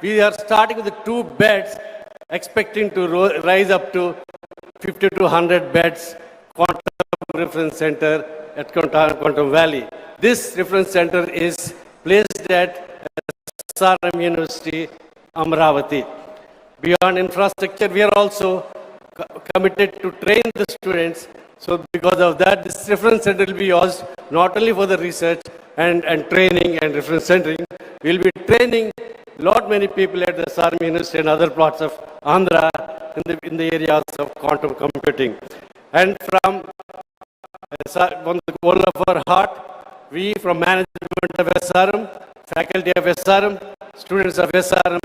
We are starting with the 2 beds, expecting to rise up to 50 to 100 beds, Quantum Reference Center at Quantum Valley. This reference center is placed at SRM University, Amaravathi. Beyond infrastructure, we are also committed to train the students. So because of that, this reference center will be used not only for the research and training and reference centering, we will be training many people at the SRM University and other parts of Andhra in the areas of quantum computing. And from the goal of our heart, we from management of SRM, faculty of SRM, students of SRM,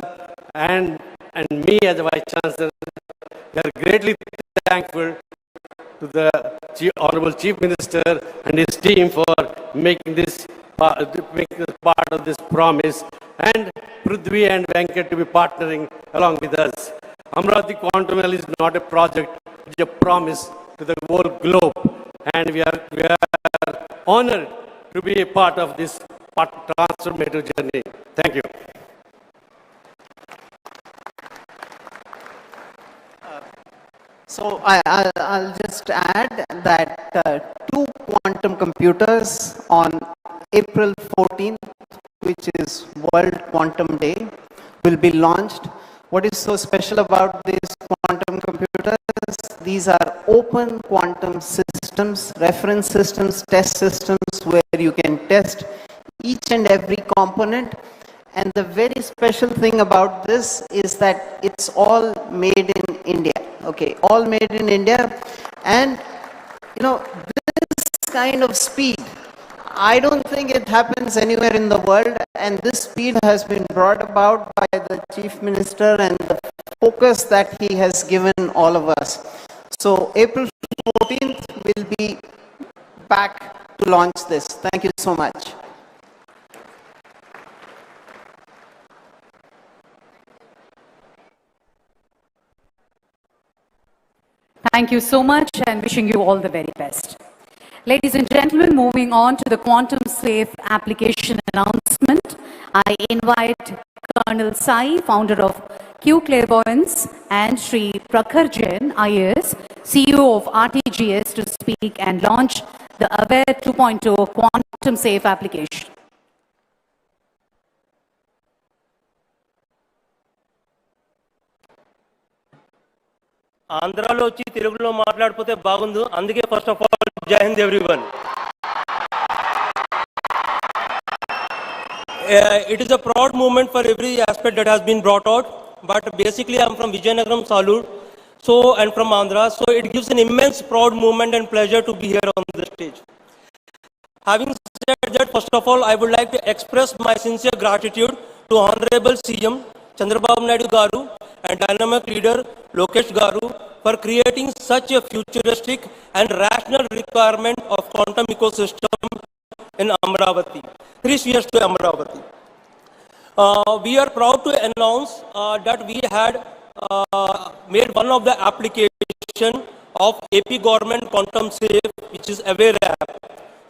and me as the Vice Chancellor, we are greatly thankful to the Honorable Chief Minister and his team for making this part of this promise, and Prithvi and Venkat to be partnering along with us. Amaravathi Quantum Valley is not a project, it is a promise to the whole globe, and we are honored to be a part of this transformative journey. Thank you. So I'll just add that 2 quantum computers on April 14th, which is World Quantum Day, will be launched. What is so special about these quantum computers? These are open quantum systems, reference systems, test systems, where you can test each and every component. And the very special thing about this is that it's all made in India. Okay, all made in India. And, this kind of speed, I don't think it happens anywhere in the world. And this speed has been brought about by the Chief Minister and the focus that he has given all of us. So April 14th will be back to launch this. Thank you so much. Thank you so much, and wishing you all the very best. Ladies and gentlemen, moving on to the Quantum Safe application announcement, I invite Colonel Sai, founder of Q Clairvoyance, and Sri Prakhar Jain, IAS, CEO of RTGS, to speak and launch the Aware 2.0 Quantum Safe application. ఆంధ్రాలో వచ్చి తెలుగులో మాట్లాడిపోతే బాగుండు. అందుకే first of all జై Hind everyone. It is a proud moment for every aspect that has been brought out, but basically I'm from Vijayanagaram, Salur, and from Andhra, so it gives an immense proud moment and pleasure to be here on the stage. Having said that, first of all, I would like to express my sincere gratitude to Honorable CM Chandrababu Naidu Garu and dynamic leader Lokesh Garu for creating such a futuristic and rational requirement of quantum ecosystem in Amaravathi. 3 years to Amaravathi. We are proud to announce that we had made one of the application of AP government quantum safe, which is Aware app.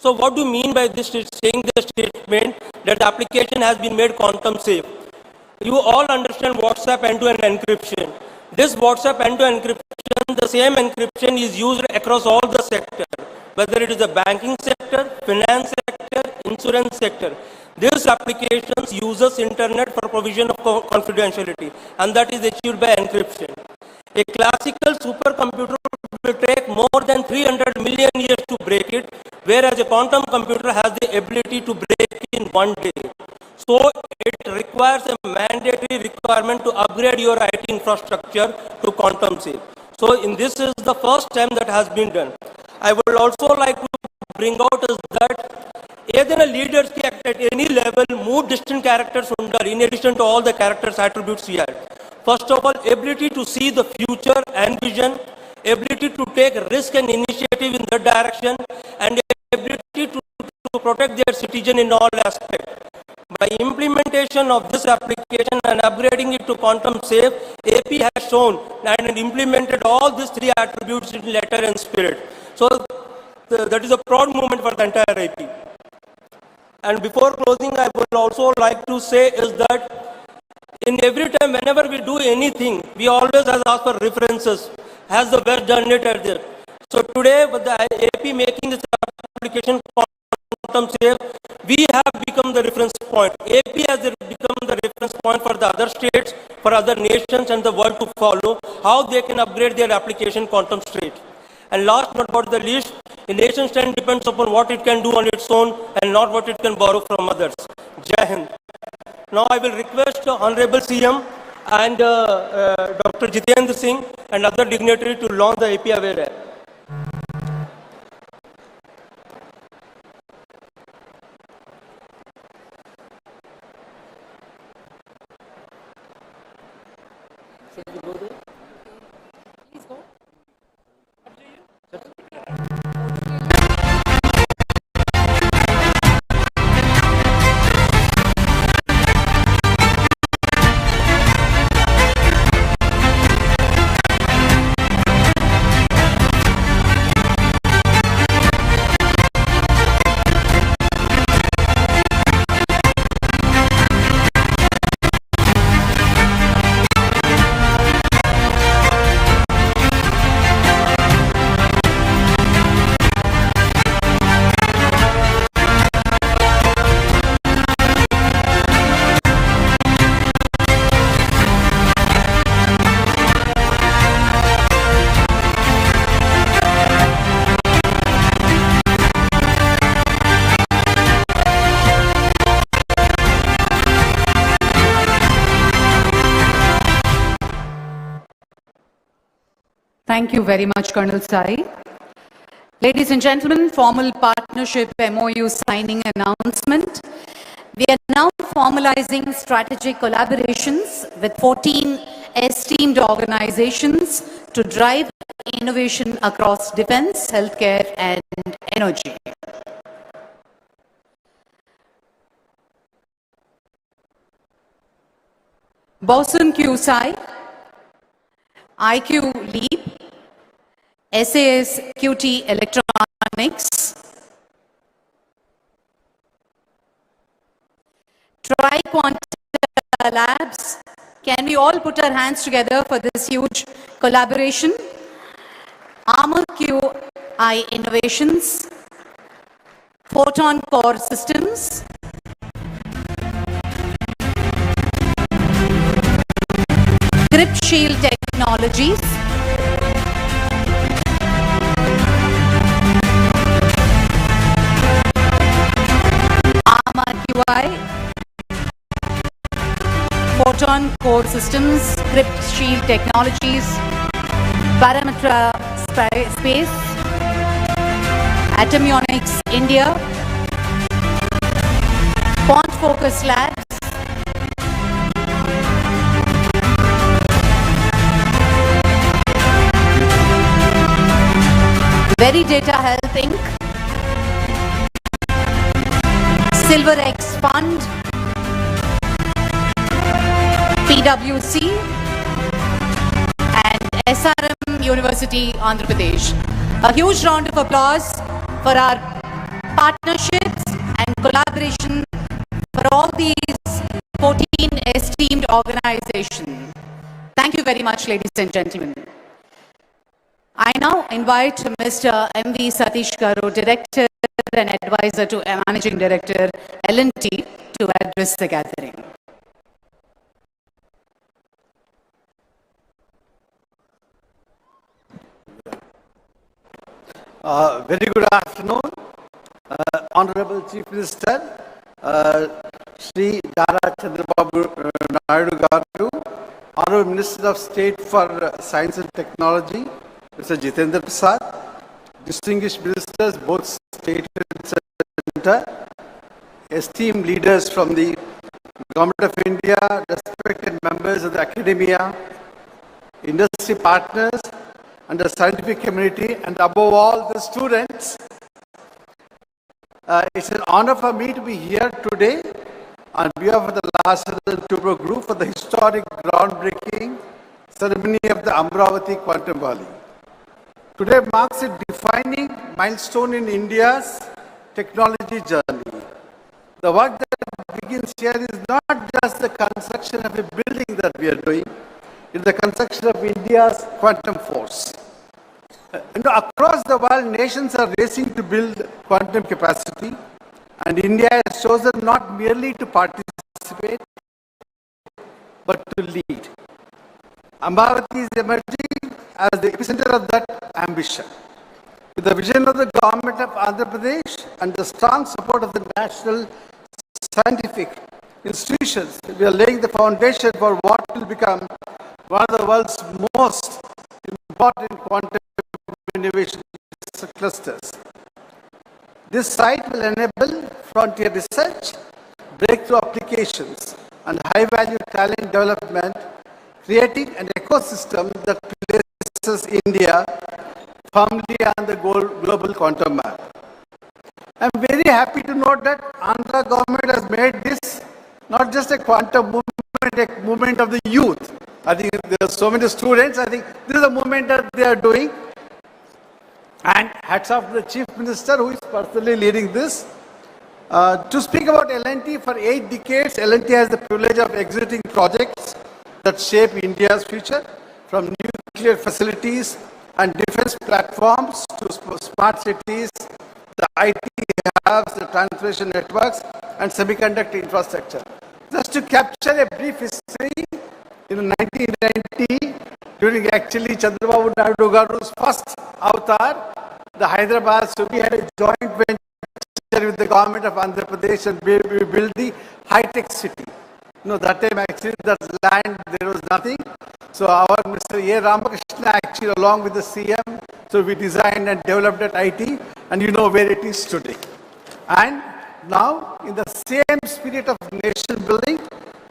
So what do you mean by this saying the statement that the application has been made quantum safe? You all understand WhatsApp end-to-end encryption. This WhatsApp end-to-end encryption, the same encryption is used across all the sectors, whether it is the banking sector, finance sector, insurance sector. This application uses internet for provision of confidentiality, and that is achieved by encryption. A classical supercomputer will take more than 300 million years to break it, whereas a quantum computer has the ability to break in 1 day. So it requires a mandatory requirement to upgrade your IT infrastructure to quantum safe. So this is the first time that has been done. I would also like to bring out is that either leaders at any level move distant characters under, in addition to all the characters attributes here. First of all, ability to see the future and vision, ability to take risk and initiative in that direction, and ability to protect their citizen in all aspects. By implementation of this application and upgrading it to quantum safe, AP has shown and implemented all these 3 attributes in letter and spirit. So that is a proud moment for the entire AP. And before closing, I would also like to say is that In every time, whenever we do anything, we always ask for references. Has the best done it at there? So today, with the AP making this application quantum safe, we have become the reference point. AP has become the reference point for the other states, for other nations and the world to follow, how they can upgrade their application quantum state. And last but not the least, a nation state depends upon what it can do on its own and not what it can borrow from others. Jai Hind. Now I will request Honorable CM and Dr. Jitendra Singh and other dignitaries to launch the AP Aware app. Thank you very much, Colonel Sai. Ladies and gentlemen, formal partnership MOU signing announcement. We are now formalizing strategic collaborations with 14 esteemed organizations to drive innovation across defense, healthcare, and energy. Bosun QSI, IQ Leap, SAS QT Electronics, Quantum Labs. Can we all put our hands together for this huge collaboration? Armor QI Innovations, Photon Core Systems, Grip Shield Technologies, Armor QI, Photon Core Systems, Grip Shield Technologies, Parametra Space, Atomionics India, Quant Focus Labs, Very Data Health Inc., SilverX Fund, PwC, and SRM University, Andhra Pradesh. A huge round of applause for our partnerships and collaboration for all these 14 esteemed organizations. Thank you very much, ladies and gentlemen. I now invite Mr. M.V. Satish Garu, Director and Advisor to Managing Director, L&T, to address the gathering. Very good afternoon, Honorable Chief Minister, Shri Dara Chandrababu Naidu Garu, Honorable Minister of State for Science and Technology, Mr. Jitendra Prasad, distinguished ministers, both state and center, esteemed leaders from the Government of India, respected members of the academia, industry partners, and the scientific community, and above all, the students. It's an honor for me to be here today on behalf of the Lasara Tubro Group for the historic groundbreaking ceremony of the Amaravathi Quantum Vally. Today marks a defining milestone in India's technology journey. The work that begins here is not just the construction of a building that we are doing, it's the construction of India's quantum force. Across the world, nations are racing to build quantum capacity, and India has chosen not merely to participate, but to lead. Amaravathi is emerging as the epicenter of that ambition. With the vision of the government of Andhra Pradesh and the strong support of the national scientific institutions, we are laying the foundation for what will become one of the world's most important quantum innovation clusters. This site will enable frontier research, breakthrough applications, and high-value talent development, creating an ecosystem that places India firmly on the global quantum map. I'm very happy to note that Andhra government has made this not just a quantum movement, a movement of the youth. I think there are so many students, I think this is a movement that they are doing. And hats off to the Chief Minister who is personally leading this. To speak about L&T, for 8 decades, L&T has the privilege of executing projects that shape India's future, from nuclear facilities and defense platforms to smart cities, the IT hubs, the transportation networks, and semiconductor infrastructure. Just to capture a brief history, in 1990, during actually Chandrababu Naidu Garu's first avatar, the Hyderabad, so we had a joint venture with the government of Andhra Pradesh and we built the high-tech city. That time actually that land, there was nothing. So our Mr. A. Ramakrishna actually along with the CM, so we designed and developed that IT and you know where it is today. And now in the same spirit of nation building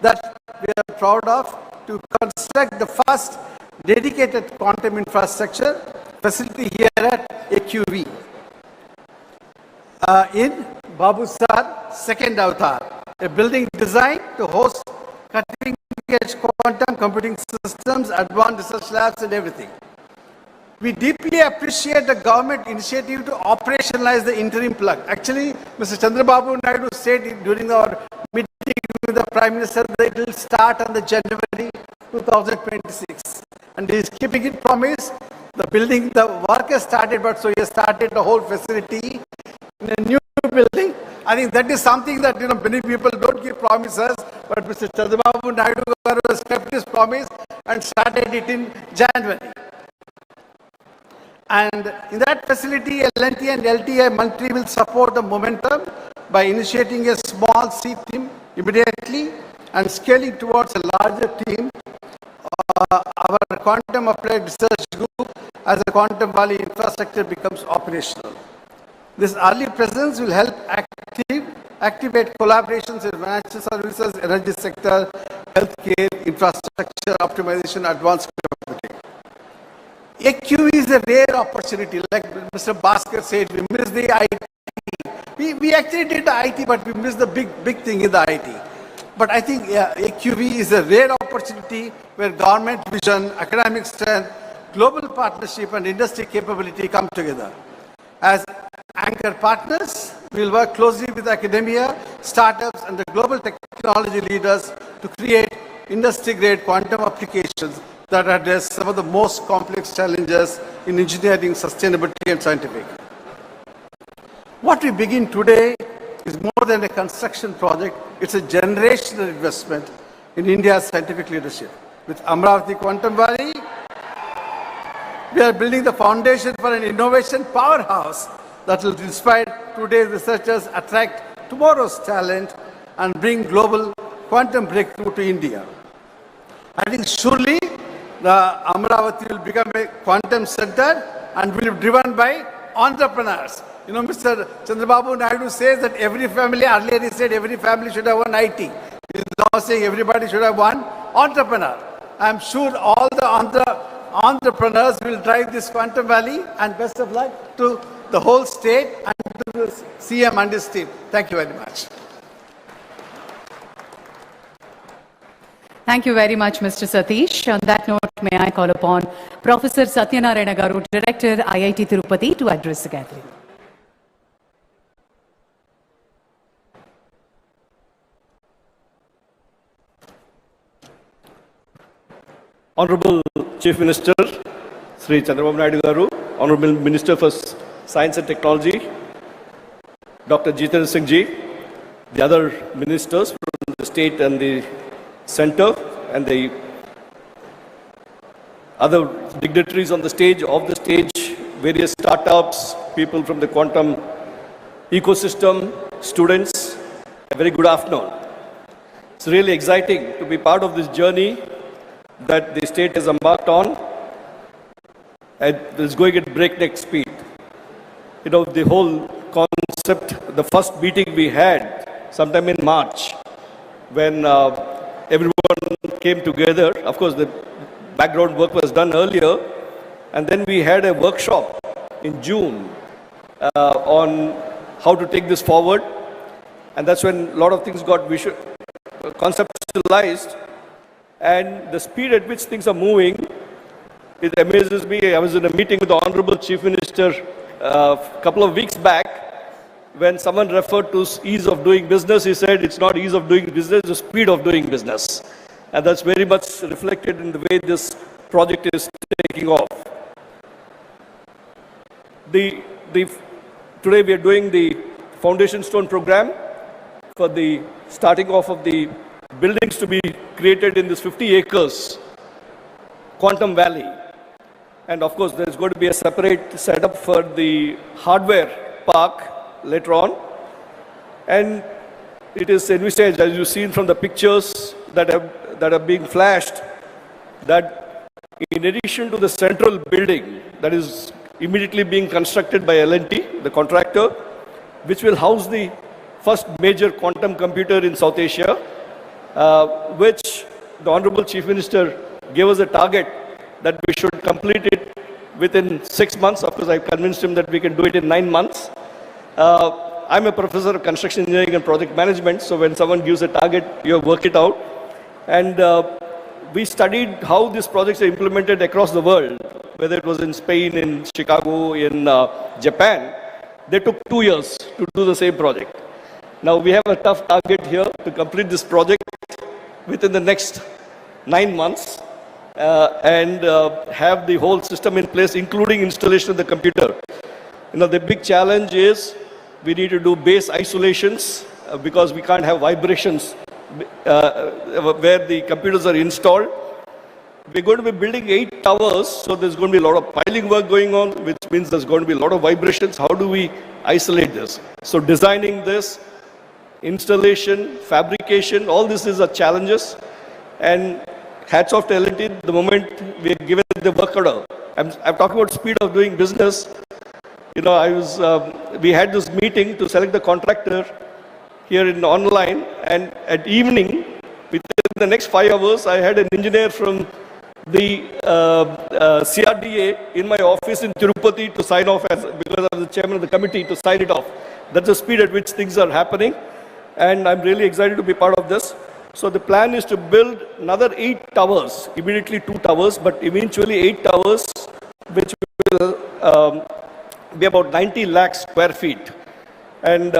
that we are proud of to construct the first dedicated quantum infrastructure facility here at AQV. In Babu Sir's second avatar, a building designed to host cutting-edge quantum computing systems, advanced research labs and everything. We deeply appreciate the government initiative to operationalize the interim plug. Actually, Mr. Chandrababu Naidu said during our meeting with the Prime Minister that it will start on the January 2026. And he is keeping it promise. The building, the work has started, but so he has started the whole facility in a new building. I think that is something that many people don't give promises, but Mr. Chandrababu Naidu has kept his promise and started it in January. And in that facility, L&T and LTI Multi will support the momentum by initiating a small seed team immediately and scaling towards a larger team. Our Quantum Applied Research Group as a Quantum Valley infrastructure becomes operational. This early presence will help activate collaborations in financial services, energy sector, healthcare, infrastructure, optimization, advanced computing. AQ is a rare opportunity. Like Mr. Bhaskar said, we missed the IT. We actually did the IT, but we missed the big thing in the IT. But I think AQV is a rare opportunity where government vision, academic strength, global partnership and industry capability come together. As anchor partners, we will work closely with academia, startups and the global technology leaders to create industry-grade quantum applications that address some of the most complex challenges in engineering, sustainability and scientific. What we begin today is more than a construction project, it's a generational investment in India's scientific leadership. With Amaravathi Quantum Valley, we are building the foundation for an innovation powerhouse that will inspire today's researchers, attract tomorrow's talent, and bring global quantum breakthrough to India. I think surely the Amaravathi will become a quantum center and will be driven by entrepreneurs. Mr. Chandrababu Naidu says that every family, earlier he said every family should have one IT. He is now saying everybody should have one entrepreneur. I am sure all the entrepreneurs will drive this Quantum Valley, and best of luck to the whole state and to the CM and his team. Thank you very much. Thank you very much, Mr. Satish. On that note, may I call upon Professor Satyanarayana Garu, Director, IIT Tirupati, to address the gathering. Honorable Chief Minister, Sri Chandrababu Naidu Garu, Honorable Minister for Science and Technology, Dr. Jitendra Singh Ji, the other ministers from the state and the center, and the other dignitaries on the stage, off the stage, various startups, people from the quantum ecosystem, students, a very good afternoon. It's really exciting to be part of this journey that the state has embarked on, and is going at breakneck speed. You know, the whole concept, the first meeting we had sometime in March, when everyone came together. Of course, the background work was done earlier, and then we had a workshop in June on how to take this forward, and that's when a lot of things got conceptualized, and the speed at which things are moving, it amazes me. I was in a meeting with the Honorable Chief Minister a couple of weeks back, when someone referred to ease of doing business. He said it's not ease of doing business, it's the speed of doing business. And that's very much reflected in the way this project is taking off. Today we are doing the foundation stone program for the starting off of the buildings to be created in this 50 acres Quantum Valley. And of course, there's going to be a separate setup for the hardware park later on. And it is envisaged, as you've seen from the pictures that are being flashed, that in addition to the central building that is immediately being constructed by L&T, the contractor, which will house the first major quantum computer in South Asia, which the Honorable Chief Minister gave us a target that we should complete it within 6 months. Of course, I convinced him that we can do it in 9 months. I'm a professor of construction engineering and project management, so when someone gives a target, you work it out. And we studied how these projects are implemented across the world, whether it was in Spain, in Chicago, in Japan. They took 2 years to do the same project. Now we have a tough target here to complete this project within the next 9 months and have the whole system in place, including installation of the computer. You know, the big challenge is we need to do base isolations because we can't have vibrations where the computers are installed. We're going to be building 8 towers, so there's going to be a lot of piling work going on, which means there's going to be a lot of vibrations. How do we isolate this? So designing this, installation, fabrication, all this is a challenges. And hats off to L&T, the moment we are given the work order. I'm talking about speed of doing business. You know, we had this meeting to select the contractor here in online, and at evening, within the next 5 hours, I had an engineer from the CRDA in my office in Tirupati to sign off, because I was the chairman of the committee, to sign it off. That's the speed at which things are happening, and I'm really excited to be part of this. So the plan is to build another 8 towers, immediately 2 towers, but eventually 8 towers, which will be about 90 lakh square feet. And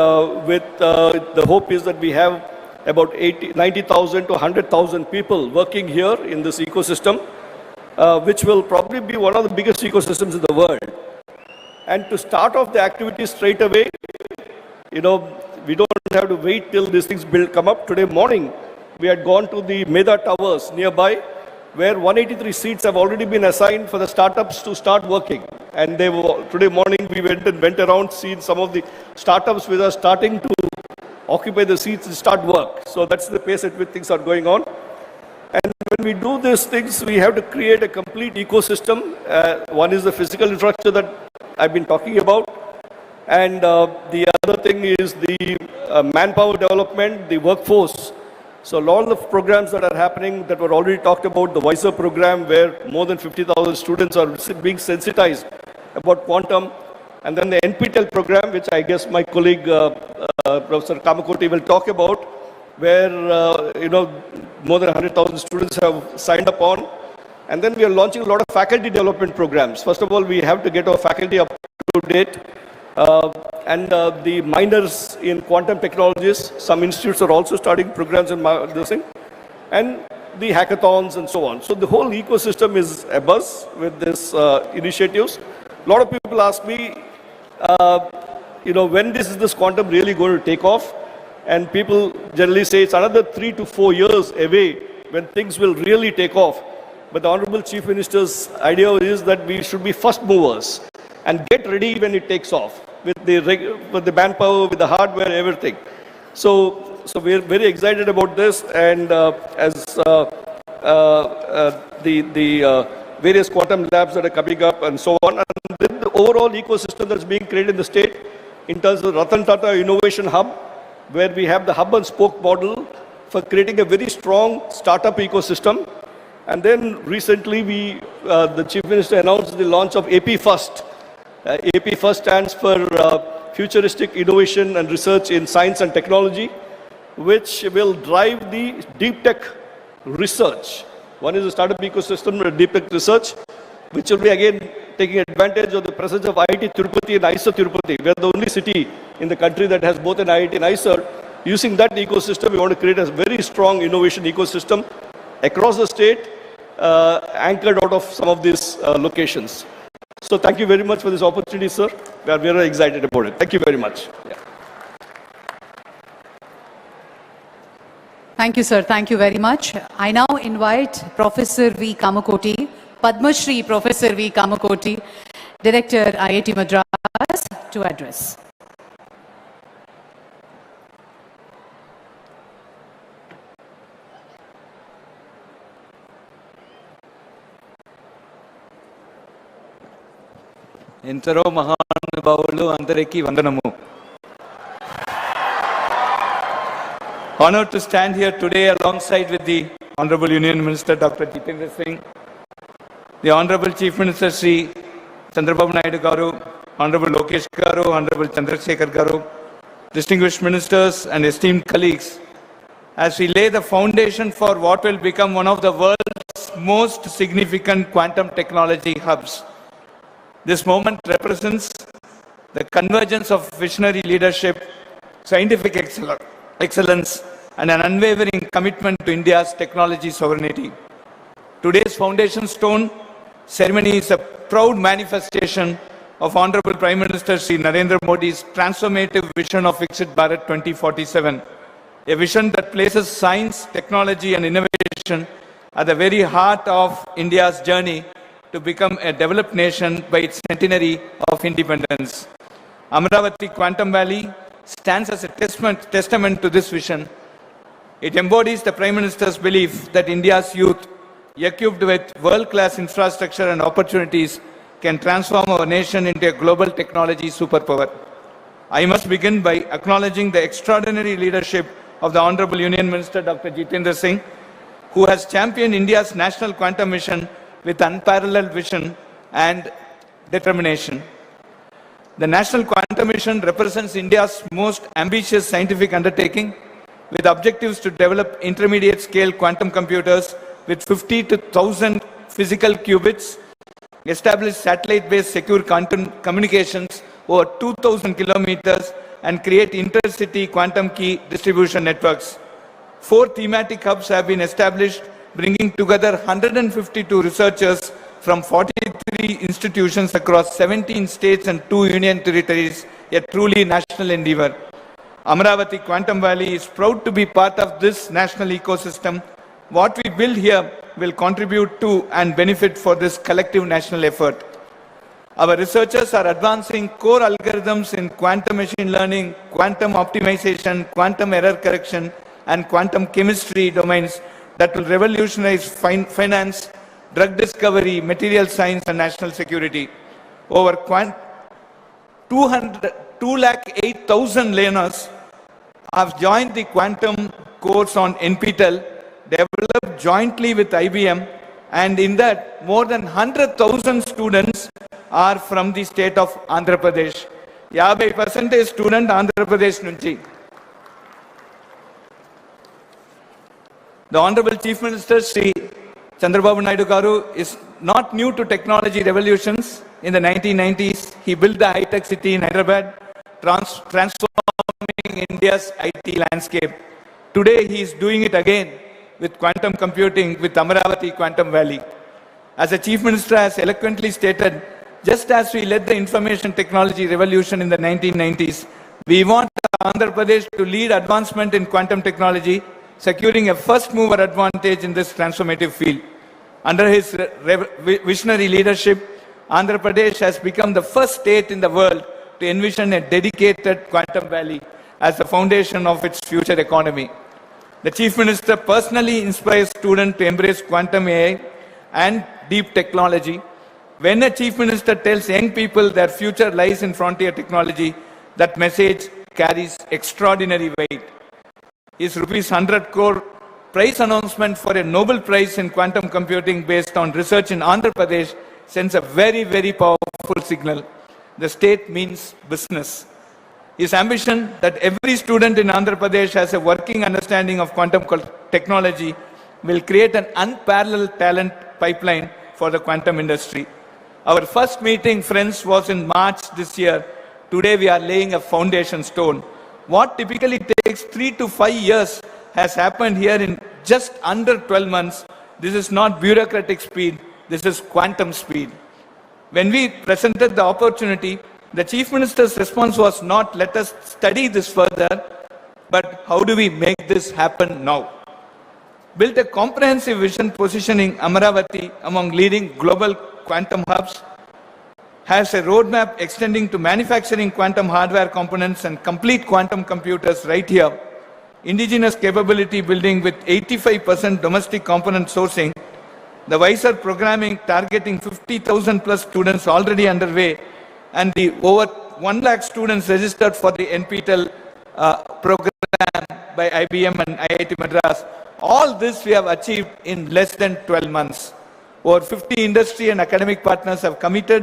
with the hope is that we have about 90,000 to 100,000 people working here in this ecosystem, which will probably be one of the biggest ecosystems in the world. And to start off the activity straight away, you know, we don't have to wait till these things come up. Today morning, we had gone to the Meda Towers nearby, where 183 seats have already been assigned for the startups to start working. And today morning, we went around, seeing some of the startups which are starting to occupy the seats and start work. So that's the pace at which things are going on. And when we do these things, we have to create a complete ecosystem. One is the physical infrastructure that I've been talking about. And the other thing is the manpower development, the workforce. So a lot of programs that are happening that were already talked about, the WISER program, where more than 50,000 students are being sensitized about quantum, and then the NPTEL program, which I guess my colleague Professor Kamakoti will talk about, where you know, more than 100,000 students have signed up on. And then we are launching a lot of faculty development programs. First of all, we have to get our faculty up to date. And the minors in quantum technologies, some institutes are also starting programs in this thing. And the hackathons and so on. So the whole ecosystem is abuzz with this initiatives. A lot of people ask me, when this quantum really going to take off? And people generally say it's another 3 to 4 years away when things will really take off. But the Honorable Chief Minister's idea is that we should be first movers and get ready when it takes off with the manpower, with the hardware, everything. So we're very excited about this, and as the various quantum labs that are coming up and so on, and then the overall ecosystem that's being created in the state in terms of Ratan Tata Innovation Hub, where we have the hub and spoke model for creating a very strong startup ecosystem. And then recently the Chief Minister announced the launch of AP First. AP First stands for Futuristic Innovation and Research in Science and Technology, which will drive the deep tech research. One is the startup ecosystem and deep tech research, which will be again taking advantage of the presence of IIT Tirupati and IISER Tirupati. We are the only city in the country that has both an IIT and IISER. Using that ecosystem, we want to create a very strong innovation ecosystem across the state, anchored out of some of these locations. So thank you very much for this opportunity, sir. We are very excited about it. Thank you very much. Yeah. Thank you, sir. Thank you very much. I now invite Professor V. Kamakoti, Padma Shri Professor V. Kamakoti, Director IIT Madras, to address. ఎందరో మహానుభావులు అందరికీ వందనము. Honored to stand here today alongside with the Honorable Union Minister Dr. Jitendra Singh, the Honorable Chief Minister Sri Chandrababu Naidu Garu, Honorable Lokesh Garu, Honorable Chandrasekhar Garu, distinguished ministers and esteemed colleagues, as we lay the foundation for what will become one of the world's most significant quantum technology hubs. This moment represents the convergence of visionary leadership, scientific excellence, and an unwavering commitment to India's technology sovereignty. Today's foundation stone ceremony is a proud manifestation of Honorable Prime Minister Sri Narendra Modi's transformative vision of Viksit Bharat 2047, a vision that places science, technology, and innovation at the very heart of India's journey to become a developed nation by its centenary of independence. Amaravathi Quantum Valley stands as a testament to this vision. It embodies the Prime Minister's belief that India's youth, equipped with world-class infrastructure and opportunities, can transform our nation into a global technology superpower. I must begin by acknowledging the extraordinary leadership of the Honorable Union Minister Dr. Jitendra Singh, who has championed India's national quantum mission with unparalleled vision and determination. The National Quantum Mission represents India's most ambitious scientific undertaking, with objectives to develop intermediate-scale quantum computers with 50 to 1,000 physical qubits, establish satellite-based secure quantum communications over 2,000 kilometers, and create intercity quantum key distribution networks. 4 thematic hubs have been established, bringing together 152 researchers from 43 institutions across 17 states and 2 union territories, a truly national endeavor. Amaravathi Quantum Valley is proud to be part of this national ecosystem. What we build here will contribute to and benefit for this collective national effort. Our researchers are advancing core algorithms in quantum machine learning, quantum optimization, quantum error correction, and quantum chemistry domains that will revolutionize finance, drug discovery, material science, and national security. Over 208,000 learners have joined the quantum course on NPTEL, developed jointly with IBM, and in that, more than 100,000 students are from the state of Andhra Pradesh. 50% student Andhra Pradesh nunchi. The Honorable Chief Minister Sri Chandrababu Naidu Garu is not new to technology revolutions. In the 1990s, he built the high-tech city in Hyderabad, transforming India's IT landscape. Today, he is doing it again with quantum computing with Amaravathi Quantam Valley. As the Chief Minister has eloquently stated, just as we led the information technology revolution in the 1990s, we want Andhra Pradesh to lead advancement in quantum technology, securing a first mover advantage in this transformative field. Under his visionary leadership, Andhra Pradesh has become the first state in the world to envision a dedicated quantum valley as the foundation of its future economy. The Chief Minister personally inspires students to embrace quantum AI and deep technology. When a Chief Minister tells young people their future lies in frontier technology, that message carries extraordinary weight. His ₹100 crore prize announcement for a Nobel Prize in quantum computing based on research in Andhra Pradesh sends a very, very powerful signal. The state means business. His ambition that every student in Andhra Pradesh has a working understanding of quantum technology will create an unparalleled talent pipeline for the quantum industry. Our first meeting, friends, was in March this year. Today we are laying a foundation stone. What typically takes 3 to 5 years has happened here in just under 12 months. This is not bureaucratic speed, this is quantum speed. When we presented the opportunity, the Chief Minister's response was not, let us study this further, but how do we make this happen now? Built a comprehensive vision positioning Amaravathi among leading global quantum hubs, has a roadmap extending to manufacturing quantum hardware components and complete quantum computers right here, indigenous capability building with 85% domestic component sourcing, the WISER programming targeting 50,000 plus students already underway, and the over 1 lakh students registered for the NPTEL program by IBM and IIT Madras. All this we have achieved in less than 12 months. Over 50 industry and academic partners have committed.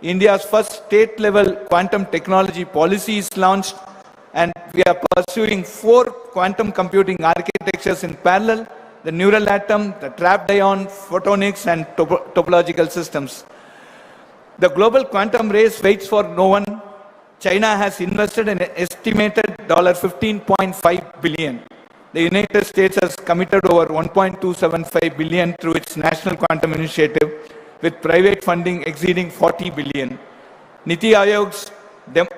India's first state-level quantum technology policy is launched, and we are pursuing 4 quantum computing architectures in parallel: the neural atom, the trapped ion, photonics, and topological systems. The global quantum race waits for no one. China has invested an estimated $15.5 billion. The United States has committed over $1.275 billion through its National Quantum Initiative, with private funding exceeding $40 billion. Niti Aayog's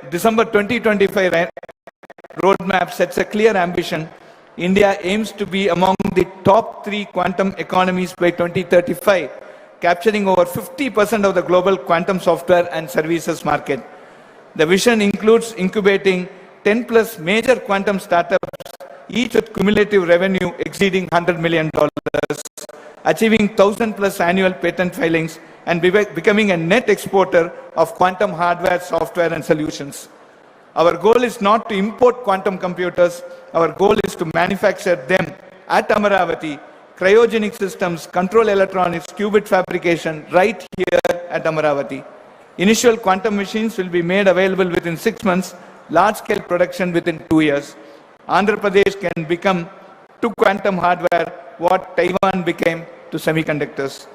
December 2025 roadmap sets a clear ambition. India aims to be among the top 3 quantum economies by 2035, capturing over 50% of the global quantum software and services market. The vision includes incubating 10 plus major quantum startups, each with cumulative revenue exceeding $100 million, achieving 1,000 plus annual patent filings, and becoming a net exporter of quantum hardware, software, and solutions. Our goal is not to import quantum computers. Our goal is to manufacture them at Amaravathi, cryogenic systems, control electronics, qubit fabrication, right here at Amaravathi. Initial quantum machines will be made available within 6 months, large-scale production within 2 years. Andhra Pradesh can become to quantum hardware what Taiwan became to semiconductors.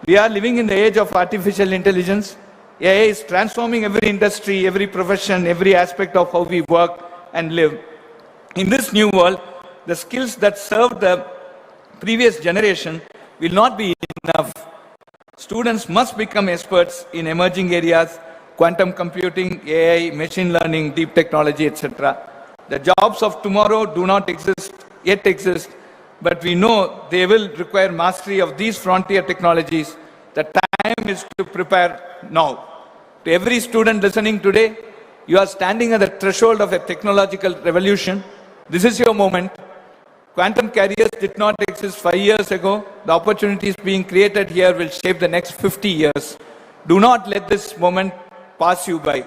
We are living in the age of artificial intelligence. AI is transforming every industry, every profession, every aspect of how we work and live. In this new world, the skills that served the previous generation will not be enough. Students must become experts in emerging areas: quantum computing, AI, machine learning, deep technology, etc. The jobs of tomorrow do not yet exist, but we know they will require mastery of these frontier technologies. The time is to prepare now. To every student listening today, you are standing at the threshold of a technological revolution. This is your moment. Quantum careers did not exist 5 years ago. The opportunities being created here will shape the next 50 years. Do not let this moment pass you by.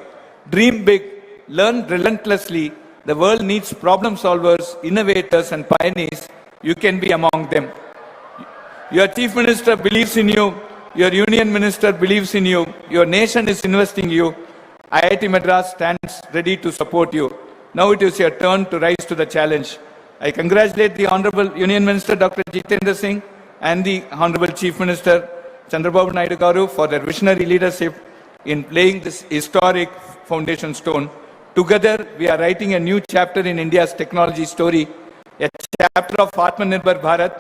Dream big, learn relentlessly. The world needs problem solvers, innovators, and pioneers. You can be among them. Your Chief Minister believes in you. Your Union Minister believes in you. Your nation is investing in you. IIT Madras stands ready to support you. Now it is your turn to rise to the challenge. I congratulate the Honorable Union Minister Dr. Jitendra Singh and the Honorable Chief Minister Chandrababu Naidu Garu for their visionary leadership in laying this historic foundation stone. Together, we are writing a new chapter in India's technology story, a chapter of Atmanirbhar Bharat,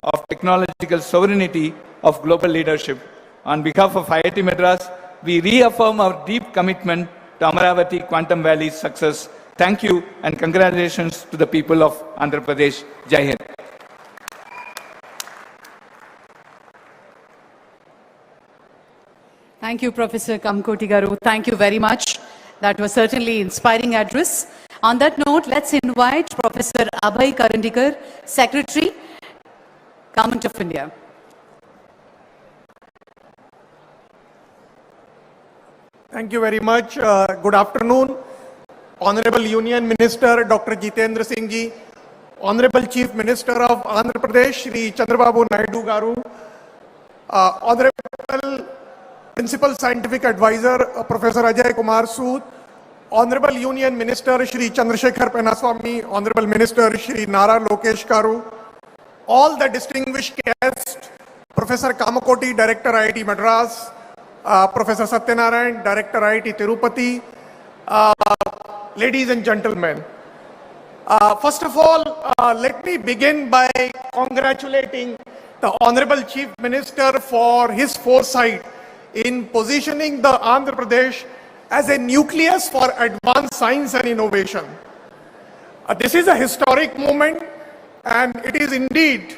of technological sovereignty of global leadership. On behalf of IIT Madras, we reaffirm our deep commitment to Amaravathi Quantum Valley's success. Thank you and congratulations to the people of Andhra Pradesh. Jai Hind. Thank you, Professor Kamkoti Garu. Thank you very much. That was certainly inspiring address. On that note, let's invite Professor Abhay Karandikar, Secretary, Government of India. Thank you very much. Good afternoon. Honorable Union Minister Dr. Jitendra Singh ji, Honorable Chief Minister of Andhra Pradesh Shri Chandrababu Naidu Garu, Honorable Principal Scientific Advisor Professor Ajay Kumar Sood, Honorable Union Minister Shri Chandrasekhar Penaswamy, Honorable Minister Shri Nara Lokesh Garu, all the distinguished guests, Professor Kamakoti, Director IIT Madras, Professor Satyanarayan, Director IIT Tirupati, ladies and gentlemen. First of all, let me begin by congratulating the Honorable Chief Minister for his foresight in positioning the Andhra Pradesh as a nucleus for advanced science and innovation. This is a historic moment, and it is indeed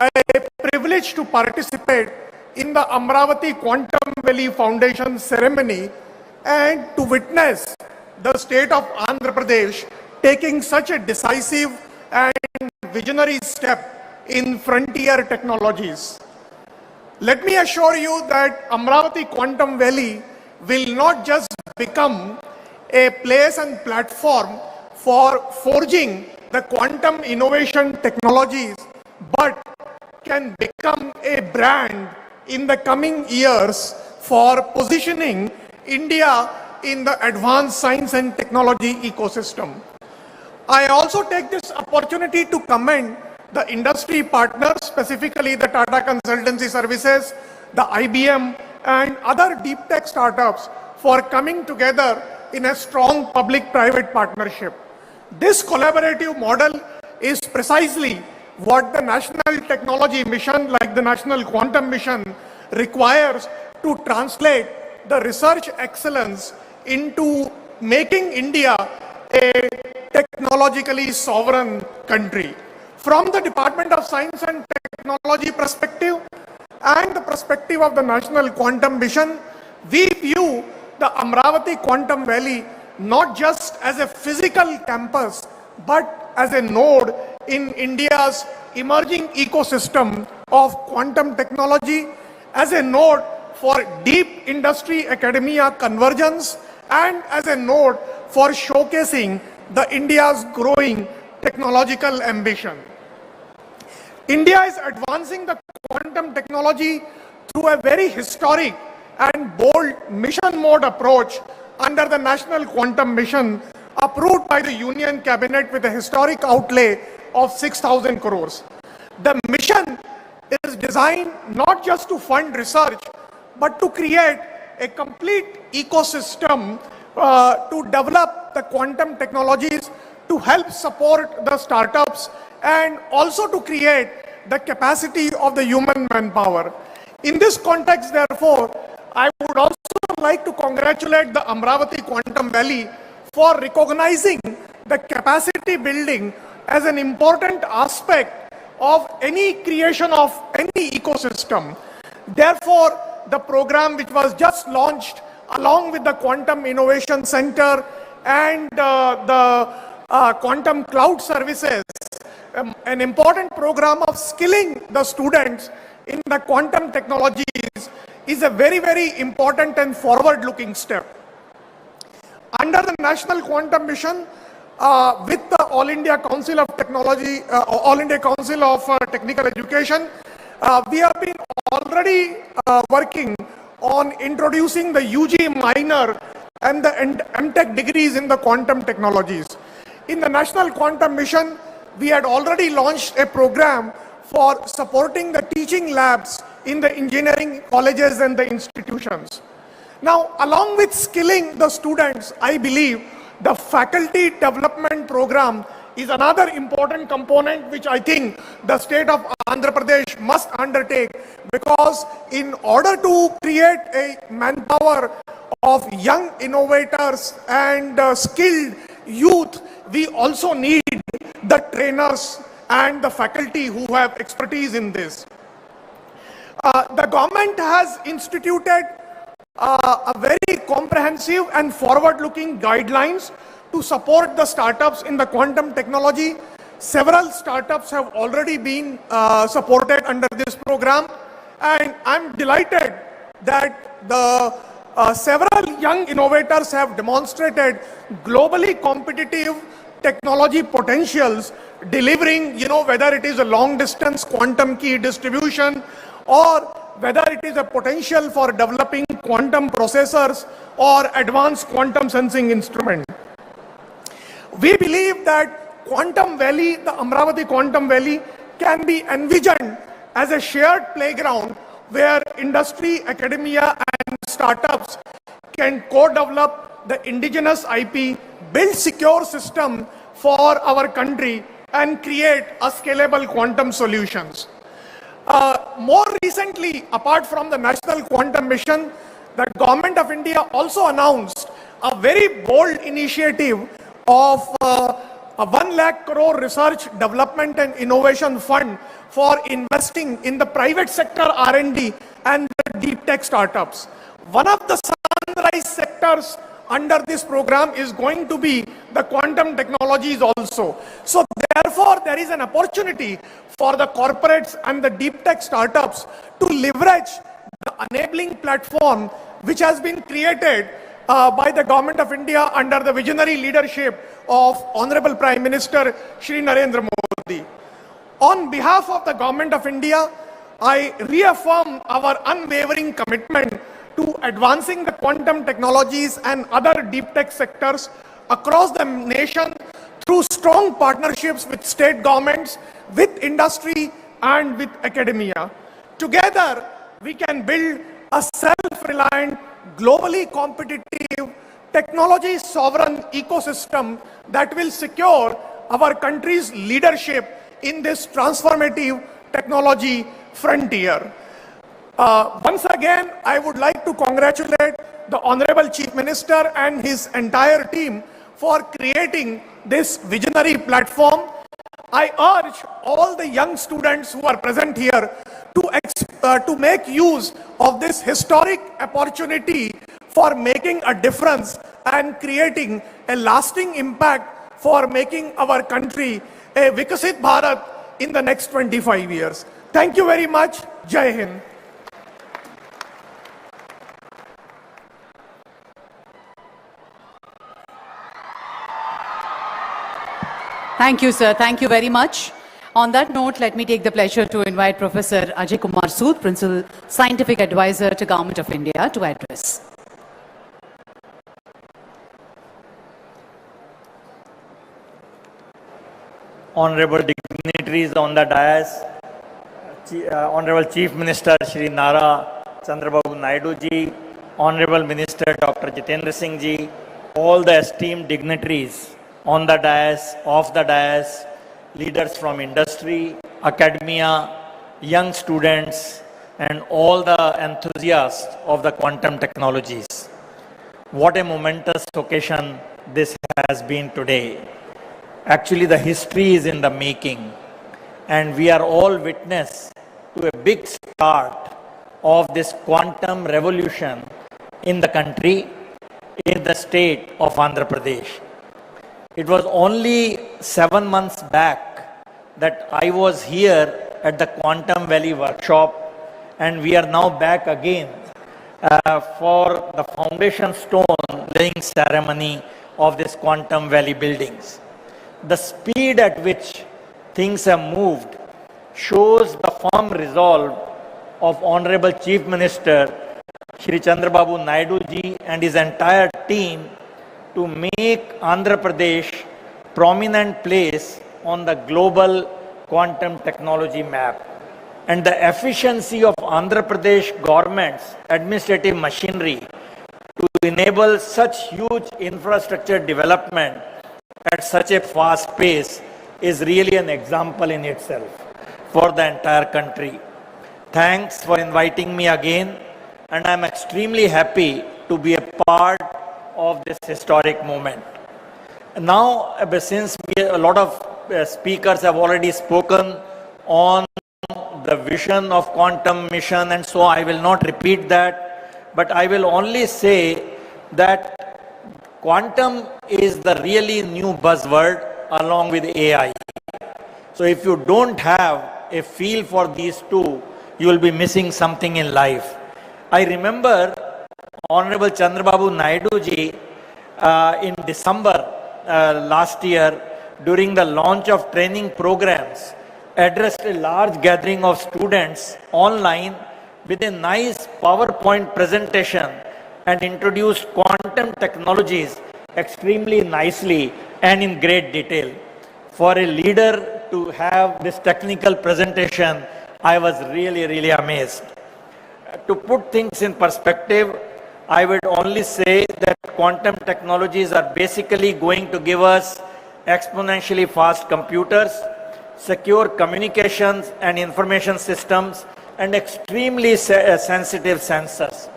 a privilege to participate in the Amaravathi Quantum Vally Foundation ceremony and to witness the state of Andhra Pradesh taking such a decisive and visionary step in frontier technologies. Let me assure you that Amaravathi Quantum Valley will not just become a place and platform for forging the quantum innovation technologies, but can become a brand in the coming years for positioning India in the advanced science and technology ecosystem. I also take this opportunity to commend the industry partners, specifically the Tata Consultancy Services, the IBM, and other deep tech startups for coming together in a strong public-private partnership. This collaborative model is precisely what the National Technology Mission, like the National Quantum Mission, requires to translate the research excellence into making India a technologically sovereign country. From the Department of Science and Technology perspective and the perspective of the National Quantum Mission, we view the Amaravathi Quantum Valley not just as a physical campus, but as a node in India's emerging ecosystem of quantum technology, as a node for deep industry academia convergence, and as a node for showcasing the India's growing technological ambition. India is advancing the quantum technology through a very historic and bold mission mode approach under the National Quantum Mission, approved by the Union Cabinet with a historic outlay of 6,000 crores. The mission is designed not just to fund research, but to create a complete ecosystem to develop the quantum technologies, to help support the startups, and also to create the capacity of the human manpower. In this context, therefore, I would also like to congratulate the Amaravathi Quantum Valley for recognizing the capacity building as an important aspect of any creation of any ecosystem. Therefore, the program which was just launched along with the Quantum Innovation Center and the Quantum Cloud Services, an important program of skilling the students in the quantum technologies, is a very, very important and forward-looking step. Under the National Quantum Mission, with the All India Council of Technology, All India Council of Technical Education, we have been already working on introducing the UG minor and the MTech degrees in the quantum technologies. In the National Quantum Mission, we had already launched a program for supporting the teaching labs in the engineering colleges and the institutions. Now, along with skilling the students, I believe the faculty development program is another important component which I think the state of Andhra Pradesh must undertake, because in order to create a manpower of young innovators and skilled youth, we also need the trainers and the faculty who have expertise in this. The government has instituted a very comprehensive and forward-looking guidelines to support the startups in the quantum technology. Several startups have already been supported under this program, and I'm delighted that the several young innovators have demonstrated globally competitive technology potentials, delivering, whether it is a long-distance quantum key distribution or whether it is a potential for developing quantum processors or advanced quantum sensing instrument. We believe that Quantum Valley, the Amaravathi Quantum Valley, can be envisioned as a shared playground where industry, academia, and startups can co-develop the indigenous IP, build secure system for our country, and create a scalable quantum solutions. More recently, apart from the National Quantum Mission, the Government of India also announced a very bold initiative of a 1 lakh crore research, development and innovation fund for investing in the private sector R&D and the deep tech startups. One of the sunrise sectors under this program is going to be the quantum technologies also. So therefore, there is an opportunity for the corporates and the deep tech startups to leverage the enabling platform which has been created by the Government of India under the visionary leadership of Honorable Prime Minister Shri Narendra Modi. On behalf of the Government of India, I reaffirm our unwavering commitment to advancing the quantum technologies and other deep tech sectors across the nation through strong partnerships with state governments, with industry, and with academia. Together, we can build a self-reliant, globally competitive, technology-sovereign ecosystem that will secure our country's leadership in this transformative technology frontier. Once again, I would like to congratulate the Honorable Chief Minister and his entire team for creating this visionary platform. I urge all the young students who are present here to make use of this historic opportunity for making a difference and creating a lasting impact for making our country a Vikasit Bharat in the next 25 years. Thank you very much. Jai Hind. Thank you, sir. Thank you very much. On that note, let me take the pleasure to invite Professor Ajay Kumar Sood, Principal Scientific Advisor to Government of India, to address. Honorable dignitaries on the dais, Honorable Chief Minister Shri Nara Chandrababu Naidu ji, Honorable Minister Dr. Jitendra Singh ji, all the esteemed dignitaries on the dais, off the dais, leaders from industry, academia, young students, and all the enthusiasts of the quantum technologies. What a momentous occasion this has been today. Actually, the history is in the making, and we are all witness to a big start of this quantum revolution in the country, in the state of Andhra Pradesh. It was only 7 months back that I was here at the Quantum Valley workshop, and we are now back again for the foundation stone laying ceremony of this Quantum Valley buildings. The speed at which things have moved shows the firm resolve of Honorable Chief Minister Shri Chandrababu Naidu ji and his entire team to make Andhra Pradesh prominent place on the global quantum technology map. And the efficiency of Andhra Pradesh government's administrative machinery to enable such huge infrastructure development at such a fast pace is really an example in itself for the entire country. Thanks for inviting me again, and I'm extremely happy to be a part of this historic moment. Now, since a lot of speakers have already spoken on the vision of quantum mission, and so I will not repeat that, but I will only say that quantum is the really new buzzword along with AI. So if you don't have a feel for these two, you will be missing something in life. I remember Honorable Chandrababu Naidu ji in December last year, during the launch of training programs, addressed a large gathering of students online with a nice PowerPoint presentation and introduced quantum technologies extremely nicely and in great detail. For a leader to have this technical presentation, I was really amazed. To put things in perspective, I would only say that quantum technologies are basically going to give us exponentially fast computers, secure communications and information systems, and extremely sensitive sensors.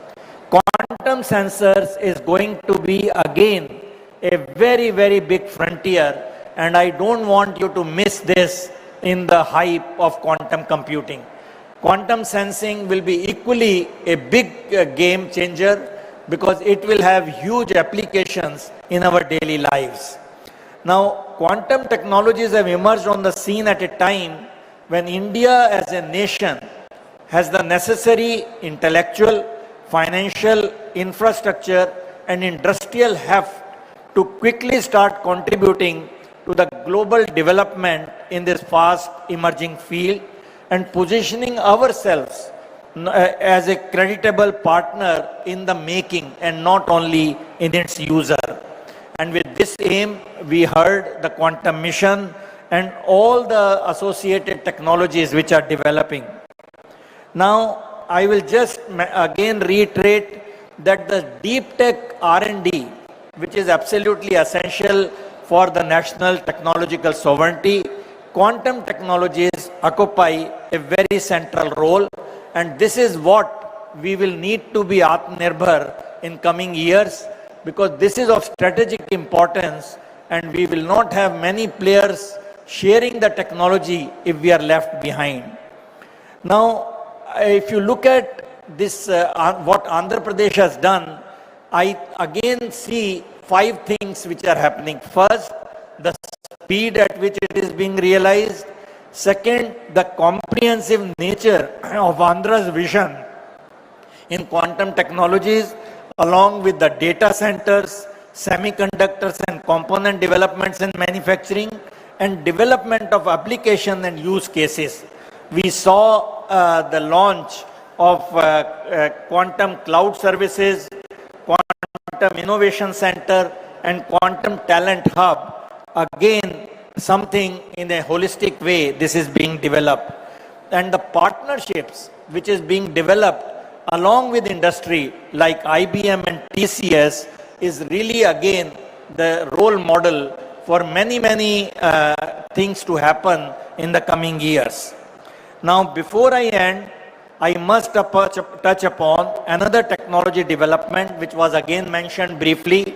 Quantum sensors is going to be again a very big frontier, and I don't want you to miss this in the hype of quantum computing. Quantum sensing will be equally a big game changer because it will have huge applications in our daily lives. Now, quantum technologies have emerged on the scene at a time when India as a nation has the necessary intellectual, financial, infrastructure and industrial heft to quickly start contributing to the global development in this fast emerging field and positioning ourselves as a creditable partner in the making and not only in its user. And with this aim, we heard the quantum mission and all the associated technologies which are developing. Now, I will just again reiterate that the deep tech R&D, which is absolutely essential for the national technological sovereignty, quantum technologies occupy a very central role, and this is what we will need to be Atmanirbhar in coming years, because this is of strategic importance and we will not have many players sharing the technology if we are left behind. Now, if you look at this, what Andhra Pradesh has done, I again see 5 things which are happening. First, the speed at which it is being realized. Second, the comprehensive nature of Andhra's vision in quantum technologies, along with the data centers, semiconductors and component developments in manufacturing, and development of application and use cases. We saw the launch of quantum cloud services, quantum innovation center, and quantum talent hub. Again, something in a holistic way, this is being developed. And the partnerships which is being developed along with industry like IBM and TCS is really again the role model for many things to happen in the coming years. Now, before I end, I must touch upon another technology development which was again mentioned briefly,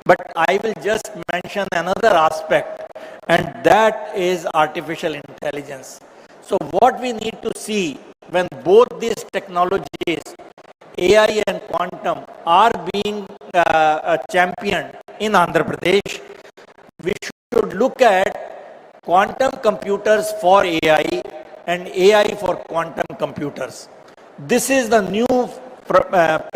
but I will just mention another aspect, and that is artificial intelligence. So what we need to see when both these technologies, AI and quantum, are being championed in Andhra Pradesh, we should look at quantum computers for AI and AI for quantum computers. This is the new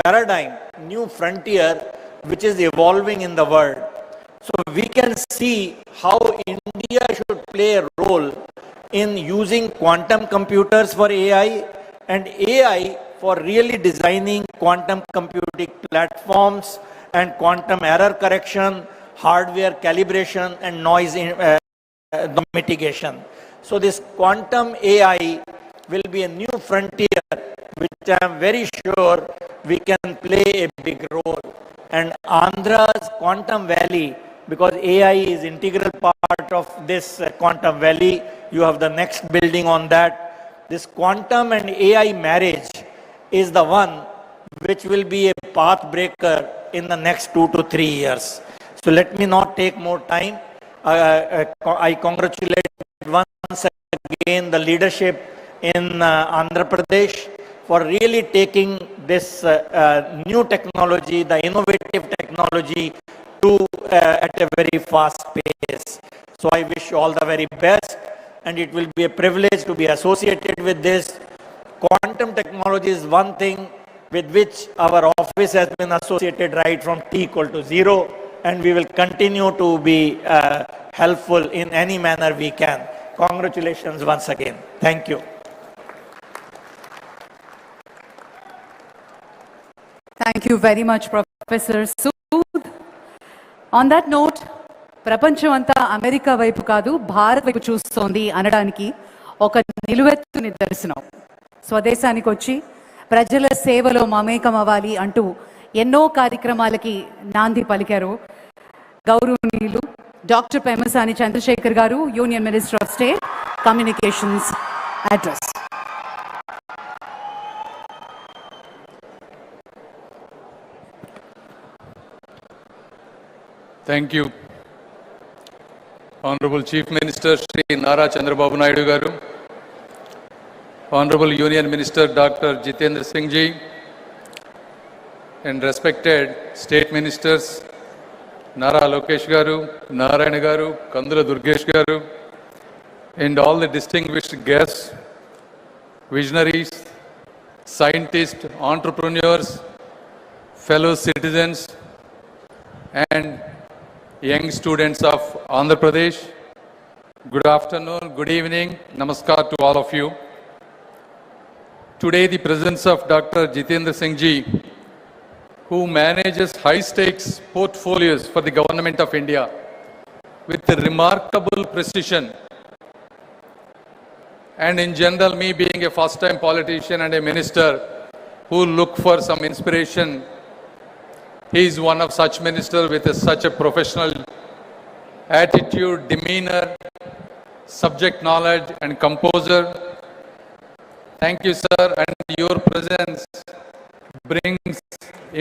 paradigm, new frontier which is evolving in the world. So we can see how India should play a role in using quantum computers for AI and AI for really designing quantum computing platforms and quantum error correction, hardware calibration and noise mitigation. So this quantum AI will be a new frontier which I am very sure we can play a big role. And Andhra's Quantum Valley because AI is integral part of this Quantum Valley. You have the next building on that. This quantum and AI marriage is the one which will be a path breaker in the next 2 to 3 years. So let me not take more time. I congratulate once again the leadership in Andhra Pradesh for really taking this new technology, the innovative technology, to at a very fast pace. So I wish you all the very best, and it will be a privilege to be associated with this. Quantum technology is one thing with which our office has been associated right from t=0, and we will continue to be helpful in any manner we can. Congratulations once again. Thank you. Thank you very much, Professor Sood. On that note, ప్రపంచం అంతా America వైపు కాదు భారత్ వైపు చూస్తోంది అనడానికి ఒక నిలువెత్తు నిదర్శనం. స్వదేశానికి వచ్చి ప్రజల సేవలో మమేకం అవ్వాలి అంటూ ఎన్నో కార్యక్రమాలకి నాంది పలికారు గౌరవనీయులు డాక్టర్ పెమ్మసాని చంద్రశేఖర్ గారు, union minister of state communications address. Thank you. Honorable Chief Minister Shri Nara Chandrababu Naidu Garu, Honorable Union Minister Dr. Jitendra Singh Ji, and respected State Ministers Nara Lokesh Garu, Narayana Garu, Kandula Durgesh Garu, and all the distinguished guests, visionaries, scientists, entrepreneurs, fellow citizens, and young students of Andhra Pradesh. Good afternoon, good evening, namaskar to all of you. Today the presence of Dr. Jitendra Singh Ji, who manages high-stakes portfolios for the Government of India with remarkable precision, and in general me being a first-time politician and a minister who look for some inspiration, he is one of such ministers with such a professional attitude, demeanor, subject knowledge and composure. Thank you, sir, and your presence brings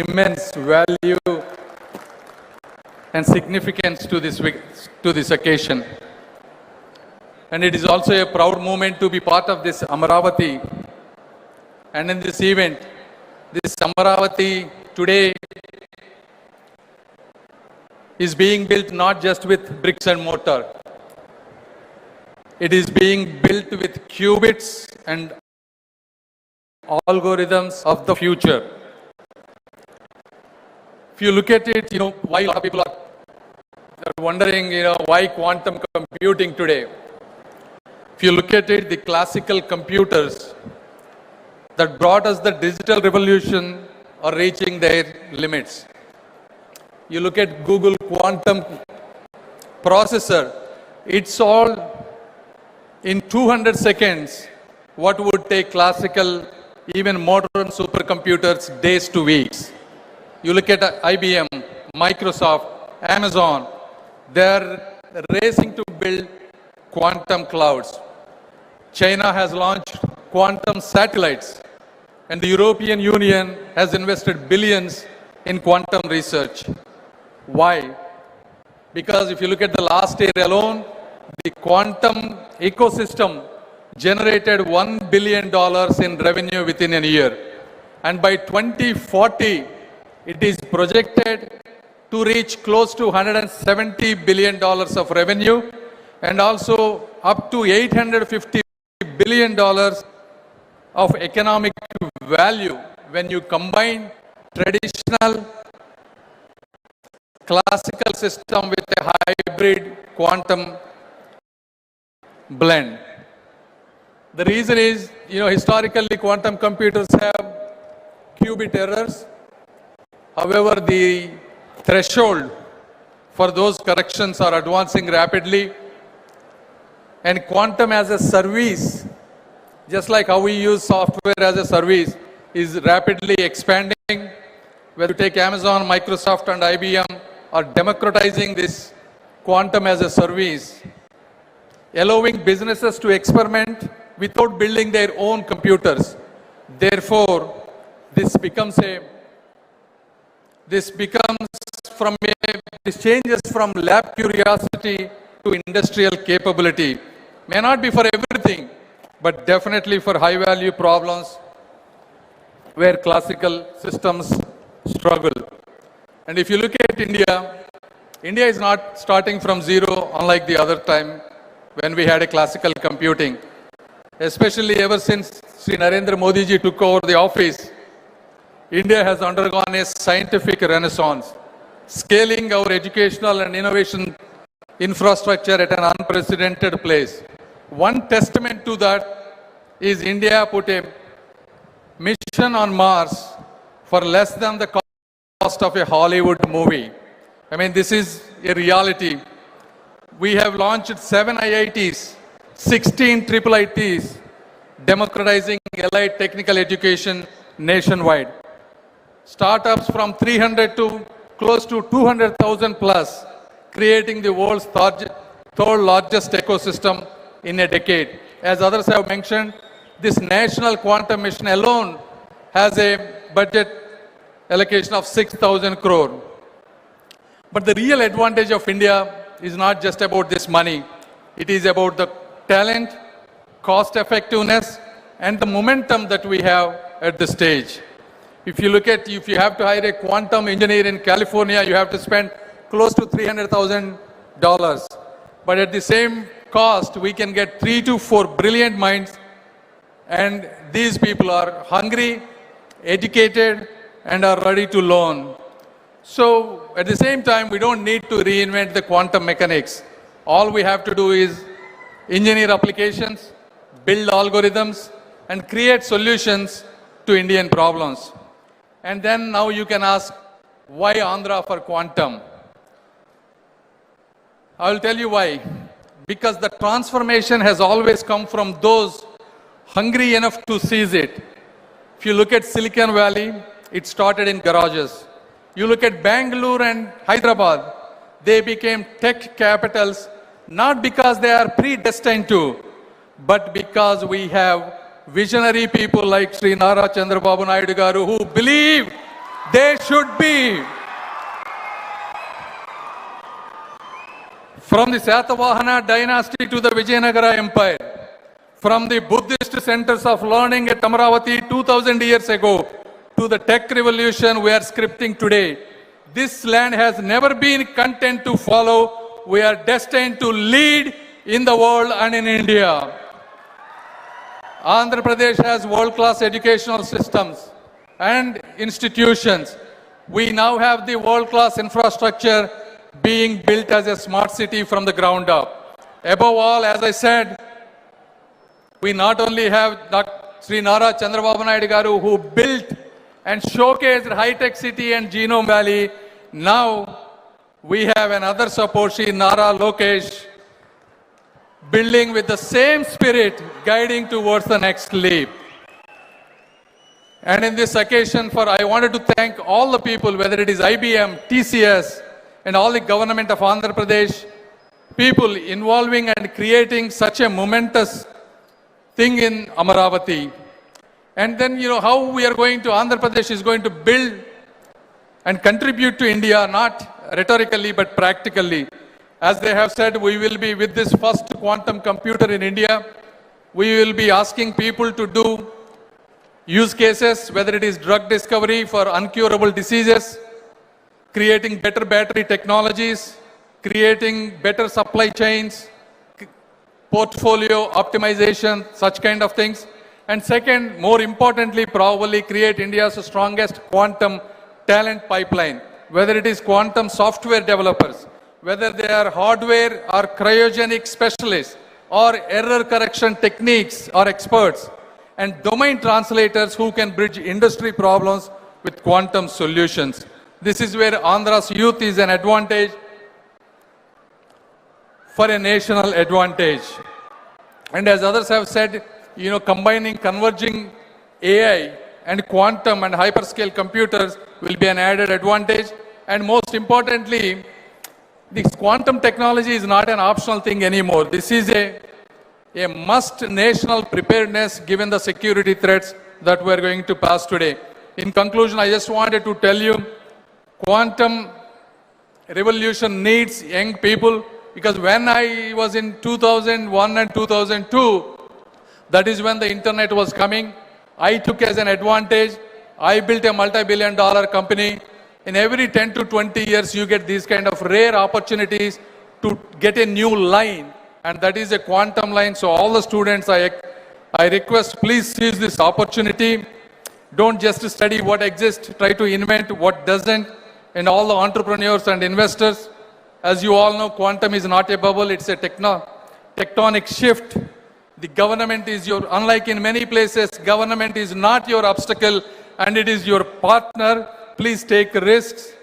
immense value and significance to this occasion. And it is also a proud moment to be part of this Amaravathi. And in this event, this Amaravathi today is being built not just with bricks and mortar. It is being built with qubits and algorithms of the future. If you look at it, why a lot of people are wondering, why quantum computing today. If you look at it, the classical computers that brought us the digital revolution are reaching their limits. You look at Google quantum processor, it's all in 200 seconds what would take classical, even modern supercomputers days to weeks. You look at IBM, Microsoft, Amazon, they're racing to build quantum clouds. China has launched quantum satellites, and the European Union has invested billions in quantum research. Why? Because if you look at the last year alone, the quantum ecosystem generated $1 billion in revenue within a year. And by 2040, it is projected to reach close to $170 billion of revenue, and also up to $850 billion of economic value when you combine traditional classical system with a hybrid quantum blend. The reason is, historically quantum computers have qubit errors. However, the threshold for those corrections are advancing rapidly. And quantum as a service, just like how we use software as a service, is rapidly expanding. Whether you take Amazon, Microsoft and IBM are democratizing this quantum as a service, allowing businesses to experiment without building their own computers. Therefore, this changes from lab curiosity to industrial capability. May not be for everything, but definitely for high value problems where classical systems struggle. And if you look at India, India is not starting from zero unlike the other time when we had a classical computing. Especially ever since Sri Narendra Modi ji took over the office, India has undergone a scientific renaissance, scaling our educational and innovation infrastructure at an unprecedented place. One testament to that is India put a mission on Mars for less than the cost of a Hollywood movie. I mean, this is a reality. We have launched 7 IITs, 16 triple ITs, democratizing allied technical education nationwide. Startups from 300 to close to 200,000 plus, creating the world's third largest ecosystem in a decade. As others have mentioned, this national quantum mission alone has a budget allocation of 6,000 crore. But the real advantage of India is not just about this money. It is about the talent, cost effectiveness, and the momentum that we have at the stage. If you look at, if you have to hire a quantum engineer in California, you have to spend close to $300,000. But at the same cost, we can get 3 to 4 brilliant minds, and these people are hungry, educated, and are ready to learn. So at the same time, we don't need to reinvent the quantum mechanics. All we have to do is engineer applications, build algorithms, and create solutions to Indian problems. And then now you can ask, why Andhra for quantum? I will tell you why. Because the transformation has always come from those hungry enough to seize it. If you look at Silicon Valley, it started in garages. You look at Bangalore and Hyderabad, they became tech capitals, not because they are predestined to, but because we have visionary people like Sri Nara Chandrababu Naidu garu who believe they should be. From the Satavahana dynasty to the Vijayanagara Empire, from the Buddhist centers of learning at Amaravathi 2000 years ago to the tech revolution we are scripting today, this land has never been content to follow. We are destined to lead in the world and in India. Andhra Pradesh has world-class educational systems and institutions. We now have the world-class infrastructure being built as a smart city from the ground up. Above all, as I said, we not only have Dr. Sri Nara Chandrababu Naidu garu who built and showcased high-tech city and Genome Valley, now we have another support, Sri Nara Lokesh, building with the same spirit, guiding towards the next leap. And in this occasion, I wanted to thank all the people, whether it is IBM, TCS, and all the government of Andhra Pradesh, people involving and creating such a momentous thing in Amaravathi. And then, how we are going to, Andhra Pradesh is going to build and contribute to India, not rhetorically, but practically. As they have said, we will be with this first quantum computer in India. We will be asking people to do use cases, whether it is drug discovery for uncurable diseases, creating better battery technologies, creating better supply chains, portfolio optimization, such kind of things. And second, more importantly, probably create India's strongest quantum talent pipeline, whether it is quantum software developers, whether they are hardware or cryogenic specialists, or error correction techniques or experts, and domain translators who can bridge industry problems with quantum solutions. This is where Andhra's youth is an advantage for a national advantage. And as others have said, combining, converging AI and quantum and hyperscale computers will be an added advantage. And most importantly, This quantum technology is not an optional thing anymore. This is a must national preparedness given the security threats that we are going to pass today. In conclusion, I just wanted to tell you, quantum revolution needs young people, because when I was in 2001 and 2002, that is when the internet was coming. I took as an advantage. I built a multi-billion-dollar company. In every 10 to 20 years, you get these kind of rare opportunities to get a new line, and that is a quantum line. So all the students, I request, please seize this opportunity. Don't just study what exists, try to invent what doesn't. And all the entrepreneurs and investors, as you all know, quantum is not a bubble, it's a tectonic shift. The government is unlike in many places, government is not your obstacle and it is your partner. Please take risks.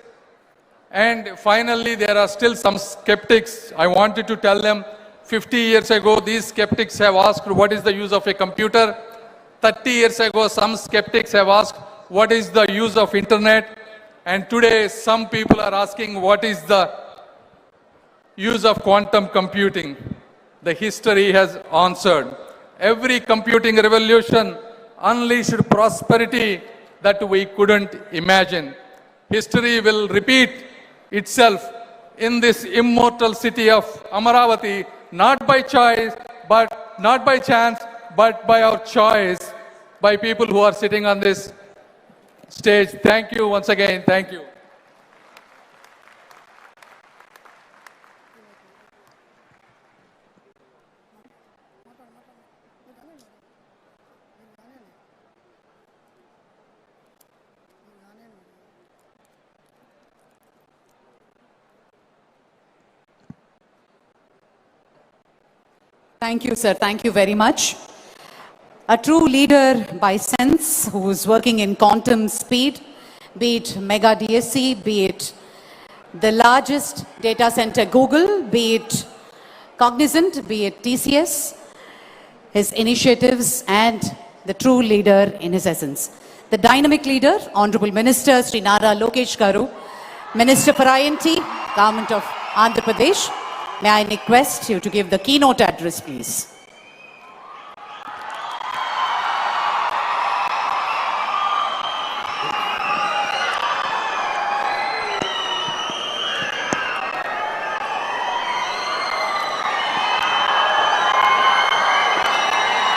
And finally, there are still some skeptics. I wanted to tell them, 50 years ago, these skeptics have asked, what is the use of a computer? 30 years ago, some skeptics have asked, what is the use of internet? And today, some people are asking, what is the use of quantum computing? The history has answered. Every computing revolution unleashed prosperity that we couldn't imagine. History will repeat itself in this immortal city of Amaravathi, not by choice, but not by chance, but by our choice, by people who are sitting on this stage. Thank you once again. Thank you. Thank you, sir. Thank you very much. A true leader by sense who is working in quantum speed, be it Mega DSC, be it the largest data center Google, be it Cognizant, be it TCS, his initiatives and the true leader in his essence. The dynamic leader, Honorable Minister Sri Nara Lokesh Garu, Minister for INT, Government of Andhra Pradesh. May I request you to give the keynote address, please.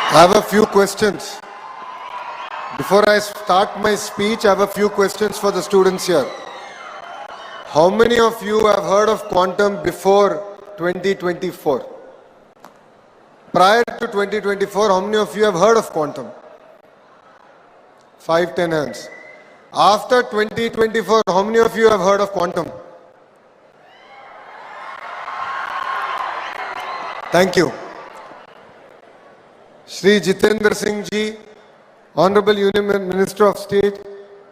I have a few questions. Before I start my speech, I have a few questions for the students here. How many of you have heard of quantum before 2024? Prior to 2024, how many of you have heard of quantum? 5-10 hands. After 2024, how many of you have heard of quantum? Thank you. Shri Jitendra Singh Ji, Honorable Union Minister of State,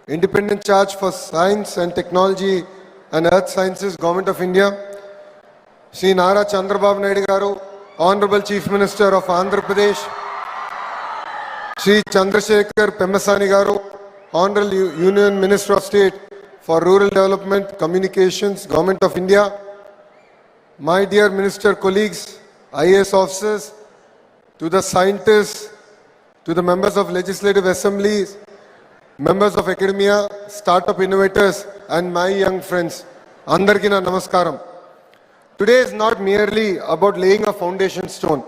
Independent Charge for Science and Technology and Earth Sciences, Government of India, Shri Nara Chandrababu Naidu Garu, Honorable Chief Minister of Andhra Pradesh, Shri Chandrasekhar Pemmasani Garu, Honorable Union Minister of State for Rural Development, Communications, Government of India, my dear Minister colleagues, IAS officers, to the scientists, to the members of legislative assemblies, members of academia, startup innovators, and my young friends, Andarki na Namaskaram. Today is not merely about laying a foundation stone.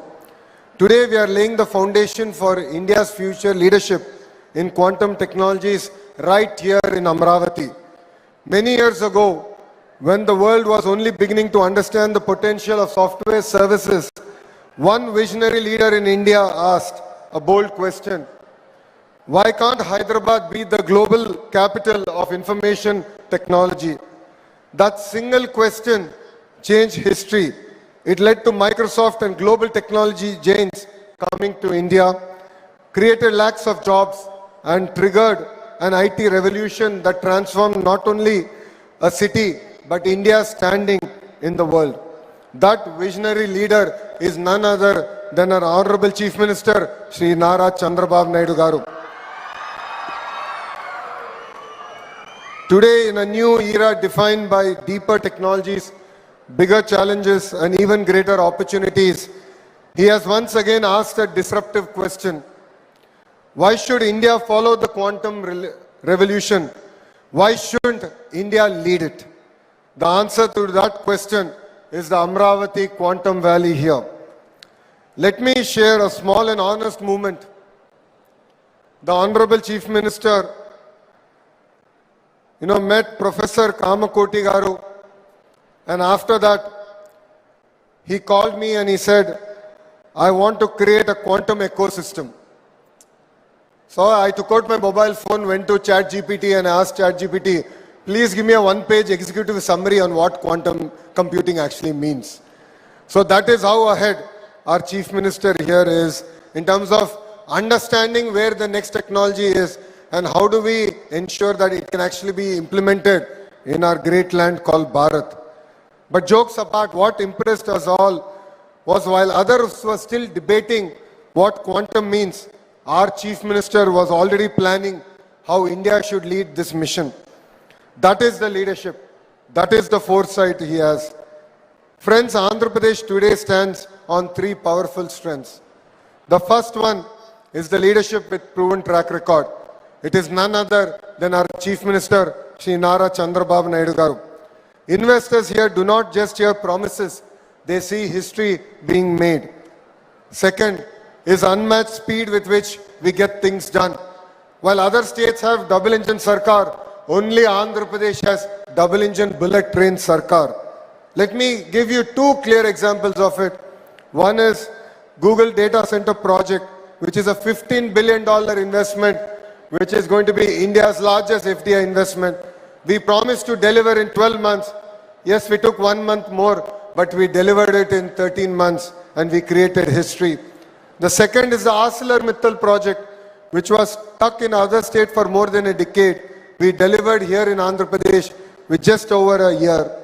Today we are laying the foundation for India's future leadership in quantum technologies right here in Amaravathi. Many years ago, when the world was only beginning to understand the potential of software services, one visionary leader in India asked a bold question: why can't Hyderabad be the global capital of information technology? That single question changed history. It led to Microsoft and global technology giants coming to India, created lakhs of jobs, and triggered an IT revolution that transformed not only a city, but India's standing in the world. That visionary leader is none other than our Honorable Chief Minister, Sri Nara Chandrababu Naidu Garu. Today, in a new era defined by deeper technologies, bigger challenges and even greater opportunities, he has once again asked a disruptive question. Why should India follow the quantum revolution? Why shouldn't India lead it? The answer to that question is the Amaravathi Quantum Valley here. Let me share a small and honest moment. The Honorable Chief Minister, met Professor Kamakoti Garu, and after that, he called me and he said, I want to create a quantum ecosystem. So I took out my mobile phone, went to ChatGPT and asked ChatGPT, please give me a one-page executive summary on what quantum computing actually means. So that is how ahead our Chief Minister here is in terms of understanding where the next technology is and how do we ensure that it can actually be implemented in our great land called Bharat. But jokes apart, what impressed us all was while others were still debating what quantum means, our Chief Minister was already planning how India should lead this mission. That is the leadership. That is the foresight he has. Friends, Andhra Pradesh today stands on three powerful strengths. The first one is the leadership with proven track record. It is none other than our Chief Minister, Shri Nara Chandrababu Naidu Garu. Investors here do not just hear promises, they see history being made. Second is unmatched speed with which we get things done. While other states have double-engine sarkar, only Andhra Pradesh has double-engine bullet train sarkar. Let me give you two clear examples of it. One is Google Data Center project, which is a $15 billion investment, which is going to be India's largest FDI investment. We promised to deliver in 12 months. Yes, we took 1 month more, but we delivered it in 13 months and we created history. The second is the ArcelorMittal project, which was stuck in other state for more than a decade. We delivered here in Andhra Pradesh with just over a year.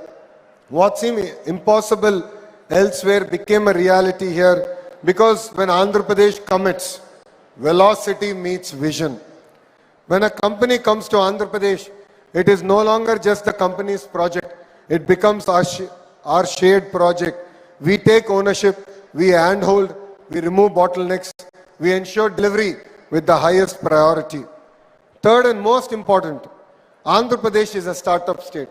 What seemed impossible elsewhere became a reality here because when Andhra Pradesh commits, velocity meets vision. When a company comes to Andhra Pradesh, it is no longer just the company's project. It becomes our shared project. We take ownership, we handhold, we remove bottlenecks, we ensure delivery with the highest priority. Third and most important, Andhra Pradesh is a startup state.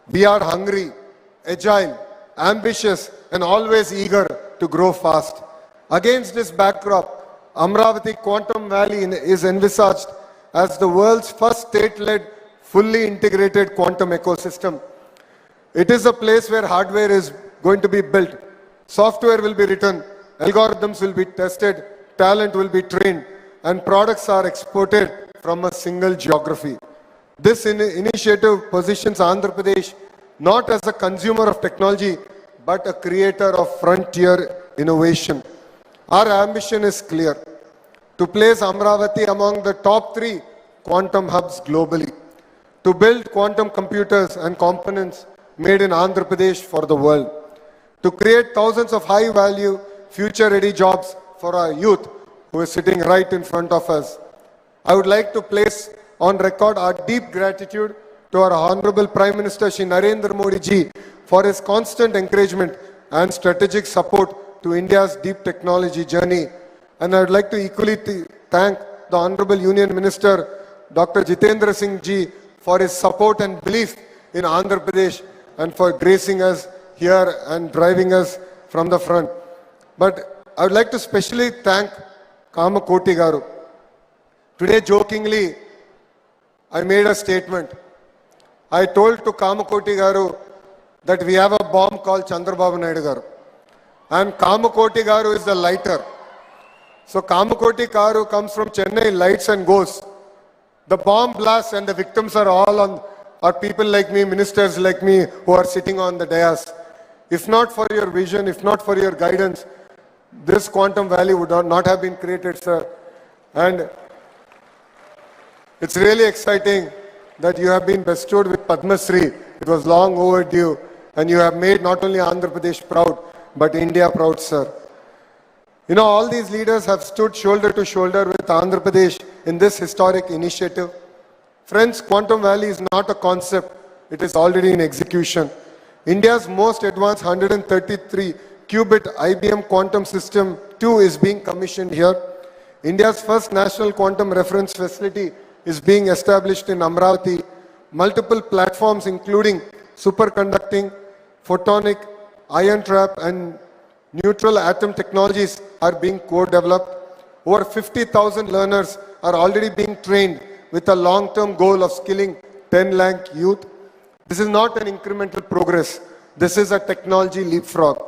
We are hungry, agile, ambitious, and always eager to grow fast. Against this backdrop, Amaravathi Quantum Valley is envisaged as the world's first state-led, fully integrated quantum ecosystem. It is a place where hardware is going to be built, software will be written, algorithms will be tested, talent will be trained, and products are exported from a single geography. This initiative positions Andhra Pradesh not as a consumer of technology, but a creator of frontier innovation. Our ambition is clear, to place Amaravathi among the top 3 quantum hubs globally, to build quantum computers and components made in Andhra Pradesh for the world, to create thousands of high-value, future-ready jobs for our youth who is sitting right in front of us. I would like to place on record our deep gratitude to our Honorable Prime Minister Shri Narendra Modi ji for his constant encouragement and strategic support to India's deep technology journey. And I would like to equally thank the Honorable Union Minister Dr. Jitendra Singh ji for his support and belief in Andhra Pradesh and for gracing us here and driving us from the front. But I would like to specially thank Kamakoti Garu. Today, jokingly, I made a statement. I told to Kamakoti Garu that we have a bomb called Chandrababu Naidu Garu. And Kamakoti Garu is the lighter. So Kamakoti Garu comes from Chennai, lights and goes. The bomb blasts and the victims are all are people like me, ministers like me, who are sitting on the dais. If not for your vision, if not for your guidance, this Quantum Valley would not have been created, sir. And it's really exciting that you have been bestowed with Padma Shri. It was long overdue, and you have made not only Andhra Pradesh proud, but India proud, sir. You know, all these leaders have stood shoulder to shoulder with Andhra Pradesh in this historic initiative. Friends, Quantum Valley is not a concept, it is already in execution. India's most advanced 133 qubit IBM quantum system 2 is being commissioned here. India's first national quantum reference facility is being established in Amaravathi. Multiple platforms including superconducting, photonic, ion trap and neutral atom technologies are being co-developed. Over 50,000 learners are already being trained with a long-term goal of skilling 10 lakh youth. This is not an incremental progress. This is a technology leapfrog.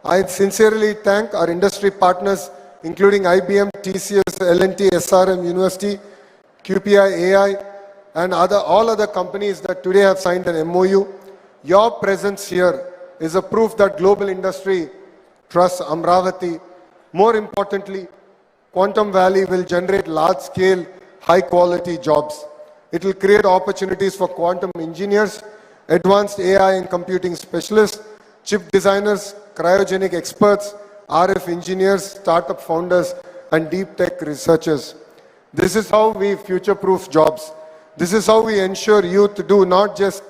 I sincerely thank our industry partners, including IBM, TCS, L&T, SRM University, QPI AI, and all other companies that today have signed an MOU. Your presence here is a proof that global industry trusts Amaravathi. More importantly, Quantum Valley will generate large-scale, high-quality jobs. It will create opportunities for quantum engineers, advanced AI and computing specialists, chip designers, cryogenic experts, RF engineers, startup founders, and deep tech researchers. This is how we future-proof jobs. This is how we ensure youth do not just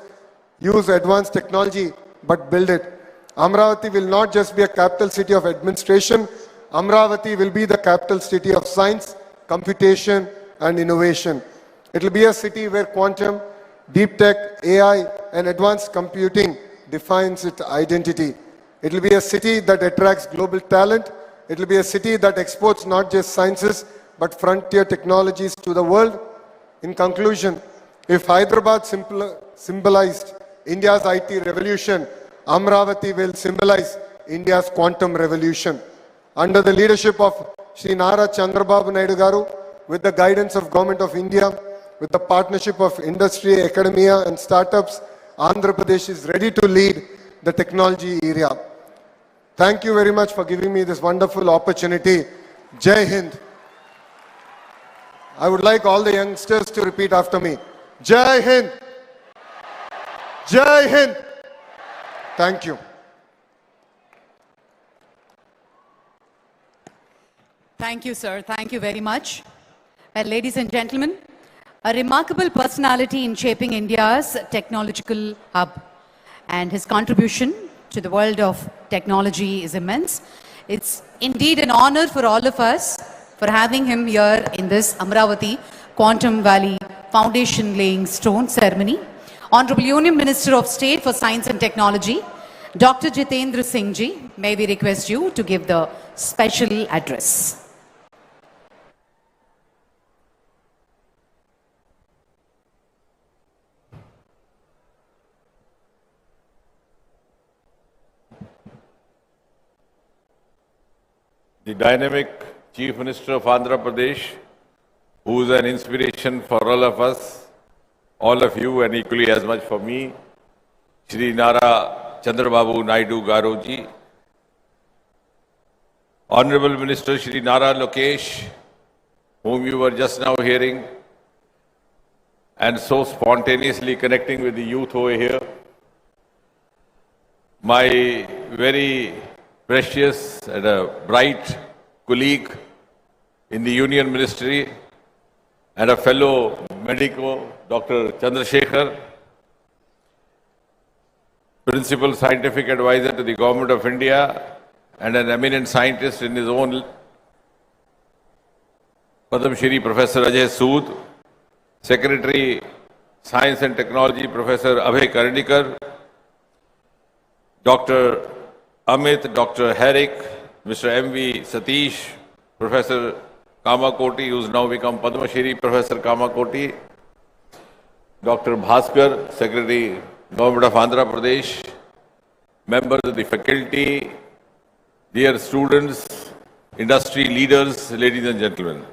use advanced technology, but build it. Amaravathi will not just be a capital city of administration. Amaravathi will be the capital city of science, computation, and innovation. It will be a city where quantum, deep tech, AI, and advanced computing defines its identity. It will be a city that attracts global talent. It will be a city that exports not just sciences, but frontier technologies to the world. In conclusion, if Hyderabad symbolized India's IT revolution, Amaravathi will symbolize India's quantum revolution. Under the leadership of Shri Nara Chandrababu Naidu Garu, with the guidance of Government of India, with the partnership of industry, academia and startups, Andhra Pradesh is ready to lead the technology area. Thank you very much for giving me this wonderful opportunity. Jai Hind. I would like all the youngsters to repeat after me. Jai Hind. Jai Hind. Thank you. Thank you, sir. Thank you very much. Well, ladies and gentlemen, a remarkable personality in shaping India's technological hub, and his contribution to the world of technology is immense. It's indeed an honor for all of us for having him here in this Amaravathi Quantum Valley Foundation Laying Stone ceremony. Honorable Union Minister of State for Science and Technology, Dr. Jitendra Singh Ji, may we request you to give the special address. The dynamic Chief Minister of Andhra Pradesh, who is an inspiration for all of us, all of you, and equally as much for me, Shri Nara Chandrababu Naidu Garu Ji, Honorable Minister Shri Nara Lokesh, whom you were just now hearing, and so spontaneously connecting with the youth over here, my very precious and a bright colleague in the Union Ministry and a fellow medico, Dr. Chandrasekhar, Principal Scientific Advisor to the Government of India and an eminent scientist in his own, Padam Shri Professor Ajay Sood, Secretary Science and Technology Professor Abhay Karnikar, Dr. Amit, Dr. Herrick, Mr. M.V. Satish, Professor Kamakoti, who's now become Padma Shri Professor Kamakoti, Dr. Bhaskar, Secretary, Government of Andhra Pradesh, members of the faculty, dear students, industry leaders, ladies and gentlemen.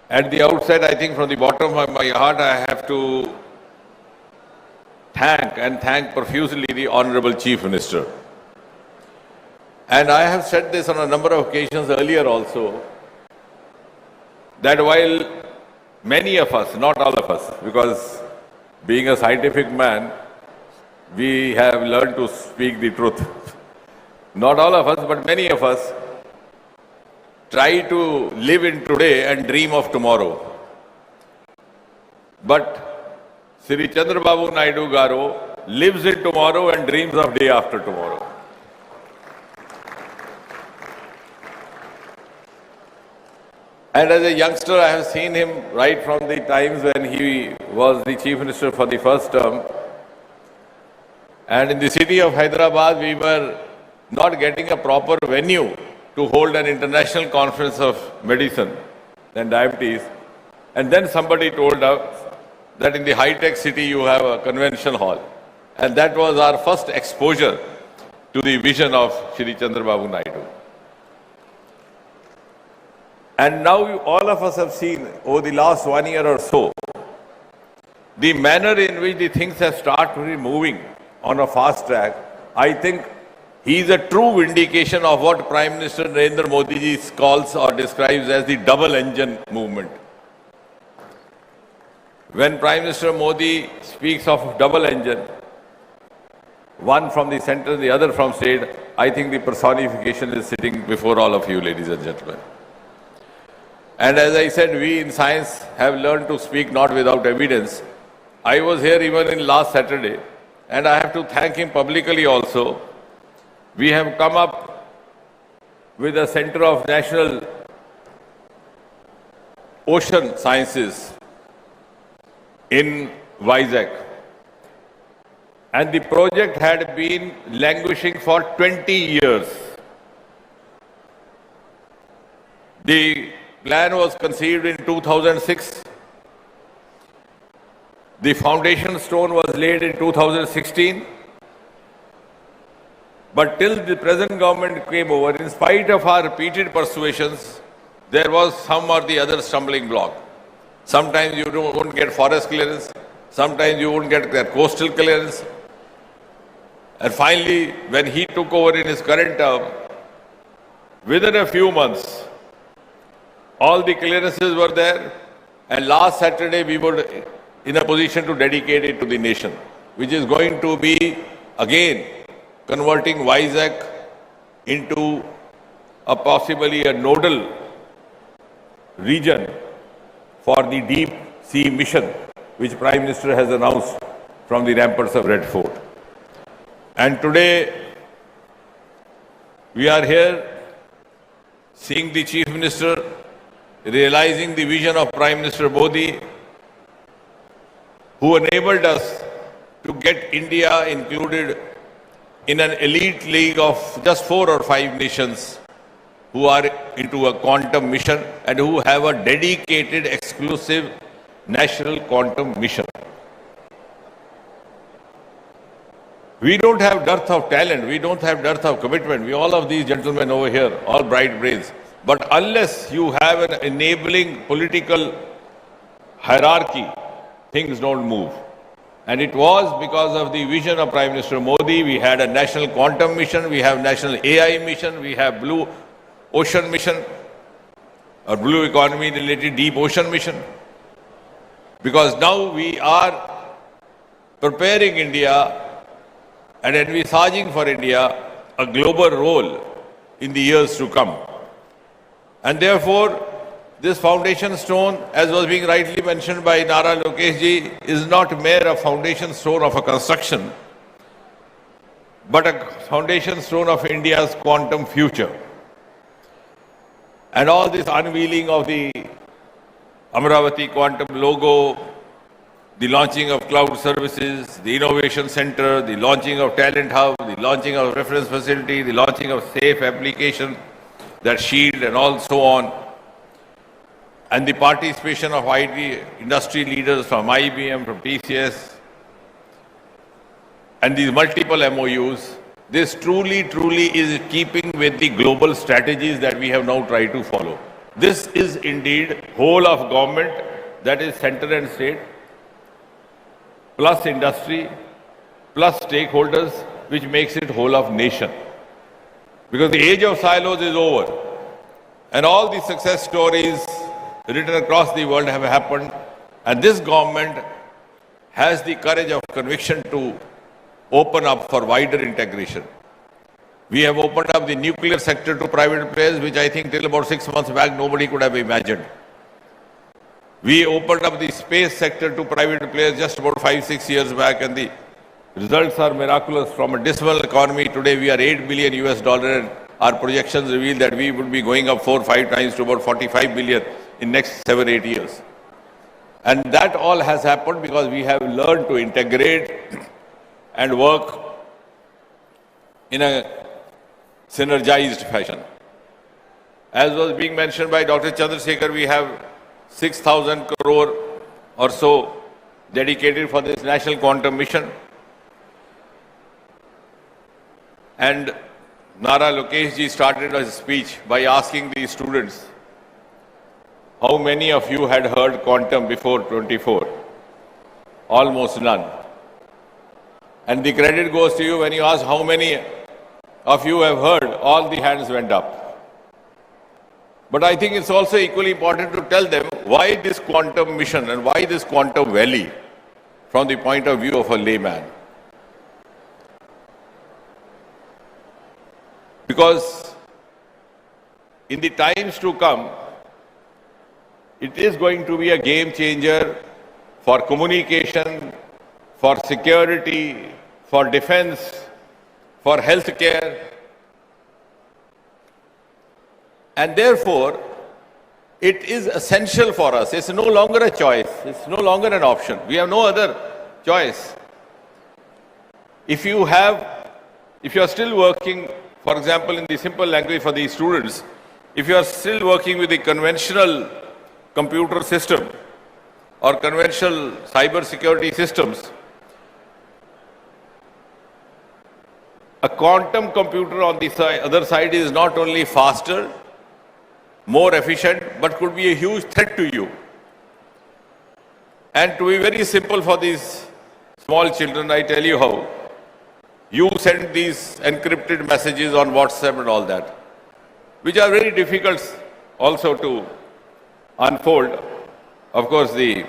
At the outset, I think from the bottom of my heart, I have to thank profusely the Honorable Chief Minister. And I have said this on a number of occasions earlier also, that while many of us, not all of us, because being a scientific man, we have learned to speak the truth. Not all of us, but many of us try to live in today and dream of tomorrow. But Sri Chandrababu Naidu Garu lives in tomorrow and dreams of day after tomorrow. And as a youngster, I have seen him right from the times when he was the Chief Minister for the first term. And in the city of Hyderabad, we were not getting a proper venue to hold an international conference of medicine and diabetes. And then somebody told us that in the high-tech city you have a convention hall. And that was our first exposure to the vision of Shri Chandrababu Naidu. And now all of us have seen over the last 1 year or so, the manner in which the things have started moving on a fast track. I think he is a true vindication of what Prime Minister Narendra Modi ji calls or describes as the double engine movement. When Prime Minister Modi speaks of double engine, one from the center, the other from state, I think the personification is sitting before all of you, ladies and gentlemen. And as I said, we in science have learned to speak not without evidence. I was here even in last Saturday, and I have to thank him publicly also. We have come up with a Center of National Ocean Sciences in Vizag. And the project had been languishing for 20 years. The plan was conceived in 2006. The foundation stone was laid in 2016. But till the present government came over, in spite of our repeated persuasions, there was some or the other stumbling block. Sometimes you won't get forest clearance, sometimes you won't get their coastal clearance. And finally, when he took over in his current term, within a few months, all the clearances were there, and last Saturday we were in a position to dedicate it to the nation, which is going to be, again, converting Vizag into a possibly a nodal region for the deep sea mission, which Prime Minister has announced from the ramparts of Red Fort. And today, we are here seeing the Chief Minister realizing the vision of Prime Minister Modi, who enabled us to get India included in an elite league of just 4 or 5 nations who are into a quantum mission and who have a dedicated, exclusive national quantum mission. We don't have dearth of talent, we don't have dearth of commitment. We all of these gentlemen over here, all bright brains. But unless you have an enabling political hierarchy, things don't move. And it was because of the vision of Prime Minister Modi. We had a national quantum mission, we have national AI mission, we have blue ocean mission, or blue economy related deep ocean mission. Because now we are preparing India and envisaging for India a global role in the years to come. And therefore, this foundation stone, as was being rightly mentioned by Nara Lokesh ji, is not mere a foundation stone of a construction, but a foundation stone of India's quantum future. And all this unveiling of the Amaravathi quantum logo, the launching of cloud services, the innovation center, the launching of talent hub, the launching of reference facility, the launching of safe application, that shield and all so on, and the participation of IT industry leaders from IBM, from TCS, and these multiple MOUs, this truly is keeping with the global strategies that we have now tried to follow. This is indeed whole of government, that is center and state, plus industry, plus stakeholders, which makes it whole of nation. Because the age of silos is over. And all the success stories written across the world have happened. And this government has the courage of conviction to open up for wider integration. We have opened up the nuclear sector to private players, which I think till about 6 months back nobody could have imagined. We opened up the space sector to private players just about 5-6 years back, and the Results are miraculous. From a dismal economy, today we are $8 billion US dollar, and our projections reveal that we would be going up 4-5 times to about 45 billion in next 7-8 years. And that all has happened because we have learned to integrate and work in a synergized fashion. As was being mentioned by Dr. Chandrasekhar, we have 6,000 crore or so dedicated for this national quantum mission. And Nara Lokesh ji started his speech by asking the students, how many of you had heard quantum before 24? Almost none. And the credit goes to you when you ask how many of you have heard, all the hands went up. But I think it's also equally important to tell them why this quantum mission and why this Quantum Valley from the point of view of a layman. Because in the times to come, it is going to be a game changer for communication, for security, for defense, for healthcare. And therefore, it is essential for us. It's no longer a choice. It's no longer an option. We have no other choice. If you are still working, for example, in the simple language for these students, if you are still working with the conventional computer system or conventional cyber security systems, a quantum computer on the other side is not only faster, more efficient, but could be a huge threat to you. And to be very simple for these small children, I tell you how. You send these encrypted messages on WhatsApp and all that, which are very difficult also to unfold. Of course, the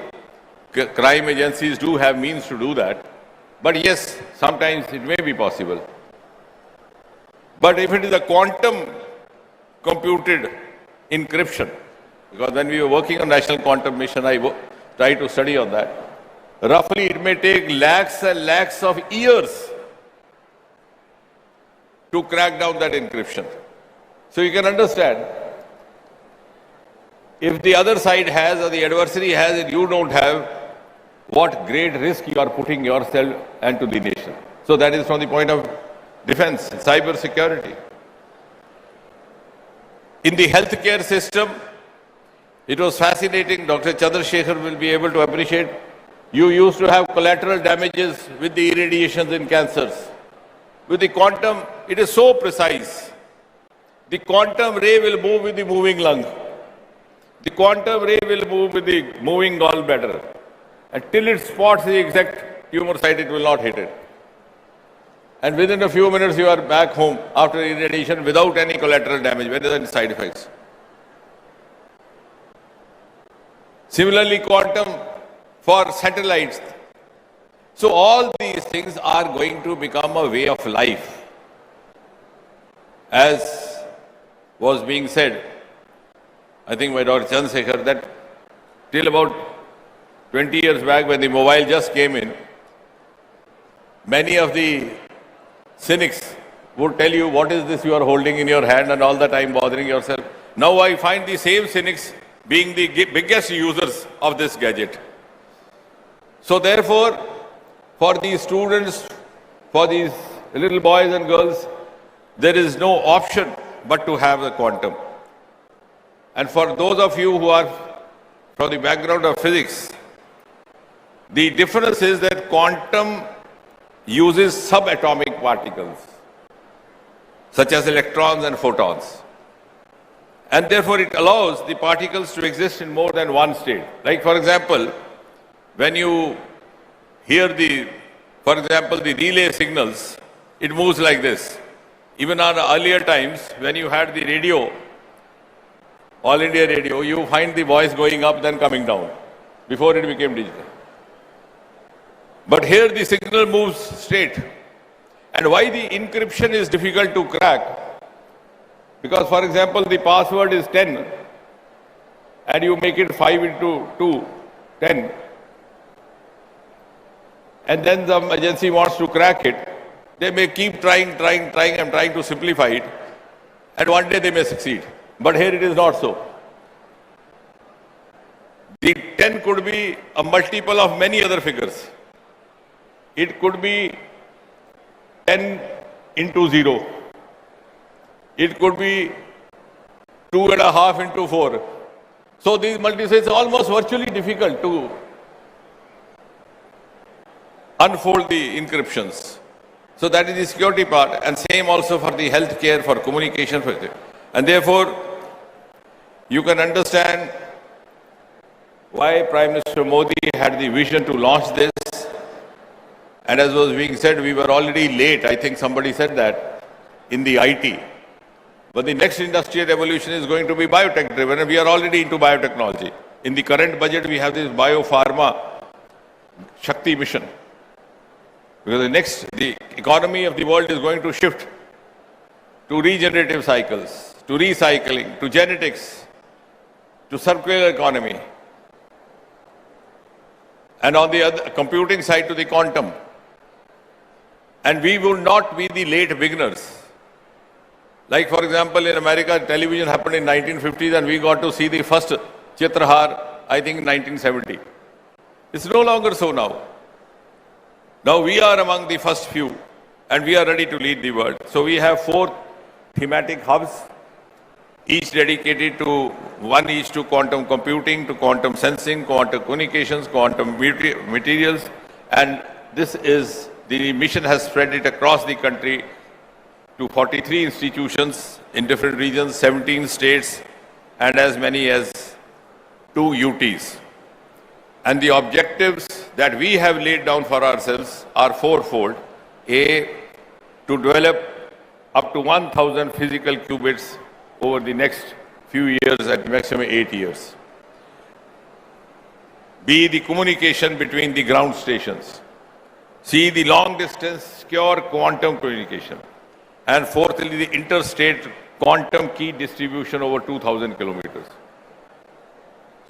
crime agencies do have means to do that. But yes, sometimes it may be possible. But if it is a quantum computed encryption, because when we were working on National Quantum Mission, I tried to study on that. Roughly, it may take lakhs and lakhs of years to crack down that encryption. So you can understand, if the other side has or the adversary has and you don't have, what great risk you are putting yourself and to the nation. So that is from the point of defense, cyber security. In the healthcare system, it was fascinating. Dr. Chandrasekhar will be able to appreciate. You used to have collateral damages with the irradiations in cancers. With the quantum, it is so precise. The quantum ray will move with the moving lung. The quantum ray will move with the moving gallbladder. Until it spots the exact tumor site, it will not hit it. And within a few minutes, you are back home after irradiation without any collateral damage, without any side effects. Similarly, quantum for satellites. So all these things are going to become a way of life. As was being said, I think by Dr. Chandrasekhar, that till about 20 years back when the mobile just came in, many of the cynics would tell you, what is this you are holding in your hand and all the time bothering yourself. Now I find the same cynics being the biggest users of this gadget. So therefore, for these students, for these little boys and girls, there is no option but to have the quantum. And for those of you who are from the background of physics, the difference is that quantum uses subatomic particles, such as electrons and photons. And therefore, it allows the particles to exist in more than one state. Like, for example, when you hear the relay signals, it moves like this. Even on earlier times, when you had the radio, All India Radio, you find the voice going up, then coming down, before it became digital. But here the signal moves straight. And why the encryption is difficult to crack? Because, for example, the password is 10, and you make it 5 into 2, 10. and then the agency wants to crack it, they may keep trying and trying to simplify it, and one day they may succeed. But here it is not so. The 10 could be a multiple of many other figures. It could be 10 into 0. It could be 2.5 into 4. So these multiples, it's almost virtually difficult to unfold the encryptions. So that is the security part, and same also for the healthcare, for communication. And therefore, you can understand why Prime Minister Modi had the vision to launch this. And as was being said, we were already late. I think somebody said that in the IT. But the next industrial revolution is going to be biotech driven, and we are already into biotechnology. In the current budget, we have this biopharma Shakti mission. Because the economy of the world is going to shift to regenerative cycles, to recycling, to genetics, to circular economy. And on the other computing side, to the quantum. And we will not be the late beginners. Like, for example, in America, television happened in 1950s, and we got to see the first Chitrahar, I think, in 1970. It's no longer so now. Now we are among the first few, and we are ready to lead the world. So we have 4 thematic hubs, each dedicated to, one each to quantum computing, to quantum sensing, quantum communications, quantum materials, and this is, the mission has spread it across the country to 43 institutions in different regions, 17 states, and as many as 2 UTs. And the objectives that we have laid down for ourselves are fourfold. A, to develop up to 1,000 physical qubits over the next few years, at maximum 8 years. B, the communication between the ground stations. C, the long distance secure quantum communication. And fourthly, the interstate quantum key distribution over 2,000 kilometers.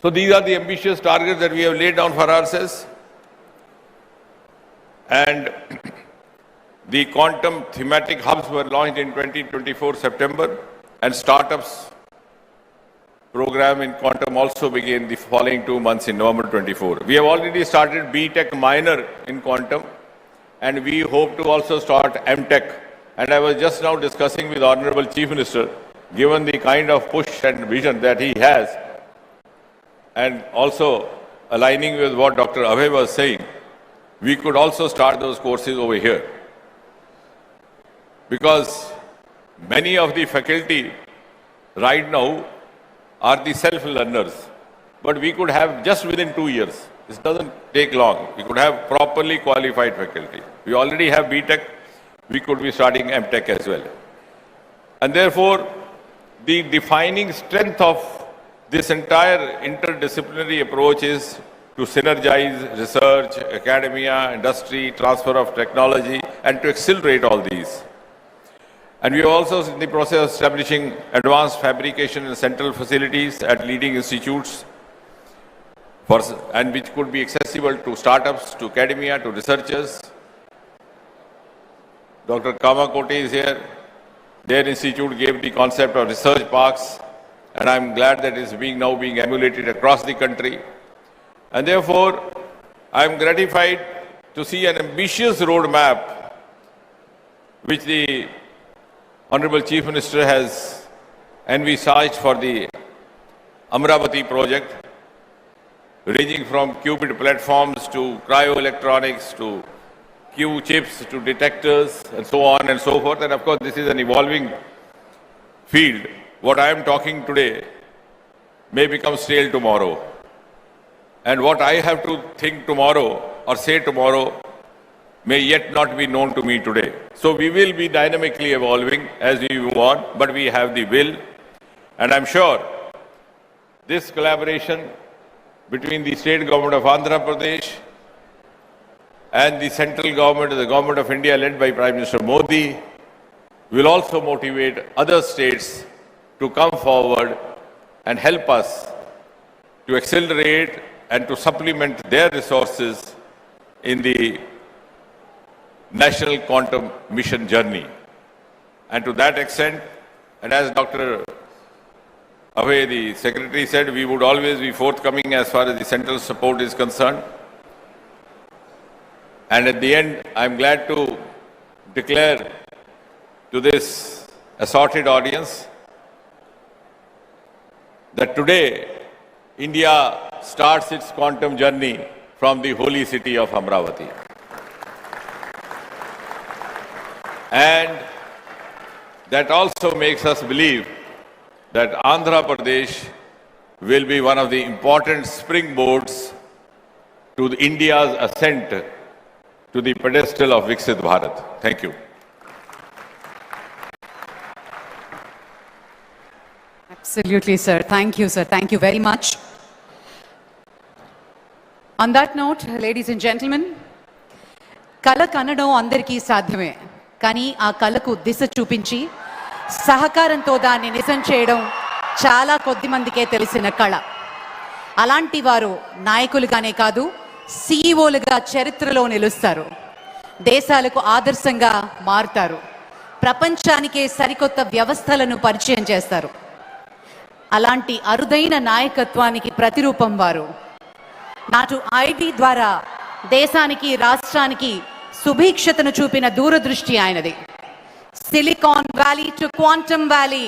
So these are the ambitious targets that we have laid down for ourselves. And the quantum thematic hubs were launched in 2024 September, and startups program in quantum also began the following 2 months in November 24. We have already started B.Tech minor in quantum, and we hope to also start M.Tech. And I was just now discussing with Honorable Chief Minister, given the kind of push and vision that he has, and also aligning with what Dr. Abhay was saying, we could also start those courses over here. Because many of the faculty right now are the self-learners, but we could have just within 2 years. This doesn't take long. We could have properly qualified faculty. We already have B.Tech. We could be starting M.Tech as well. And therefore, the defining strength of this entire interdisciplinary approach is to synergize research, academia, industry, transfer of technology, and to accelerate all these. And we are also in the process of establishing advanced fabrication and central facilities at leading institutes, and which could be accessible to startups, to academia, to researchers. Dr. Kamakoti is here. Their institute gave the concept of research parks, and I'm glad that it's now being emulated across the country. And therefore, I'm gratified to see an ambitious roadmap which the Honorable Chief Minister has envisaged for the Amaravathi project, ranging from qubit platforms to cryoelectronics to Q chips to detectors and so on and so forth. And of course, this is an evolving field. What I am talking today may become stale tomorrow. And what I have to think tomorrow or say tomorrow may yet not be known to me today. So we will be dynamically evolving as we move on, but we have the will. And I'm sure this collaboration between the state government of Andhra Pradesh and the central government, the government of India led by Prime Minister Modi, will also motivate other states to come forward and help us to accelerate and to supplement their resources in the national quantum mission journey. And to that extent, and as Dr. Abhay, the Secretary, said, we would always be forthcoming as far as the central support is concerned. And at the end, I'm glad to declare to this assorted audience that today India starts its quantum journey from the holy city of Amaravathi. And that also makes us believe that Andhra Pradesh will be one of the important springboards to India's ascent to the pedestal of Viksit Bharat. Thank you. Absolutely, sir. Thank you, sir. Thank you very much. On that note, ladies and gentlemen, kala kannadam andariki sadhyame. Kani aa kalaku disa chupinchi సహకారంతో దాన్ని నిజం చేయడం చాలా కొద్ది మందికే తెలిసిన కళ. అలాంటి వారు నాయకులుగానే కాదు, సీఈఓలుగా చరిత్రలో నిలుస్తారు, దేశాలకు ఆదర్శంగా మారుతారు, ప్రపంచానికే సరికొత్త వ్యవస్థలను పరిచయం చేస్తారు. అలాంటి అరుదైన నాయకత్వానికి ప్రతిరూపం వారు. నాటు ఐటీ ద్వారా దేశానికి రాష్ట్రానికి సుభిక్షతను చూపిన దూరదృష్టి ఆయనది. Silicon Valley to Quantum Valley.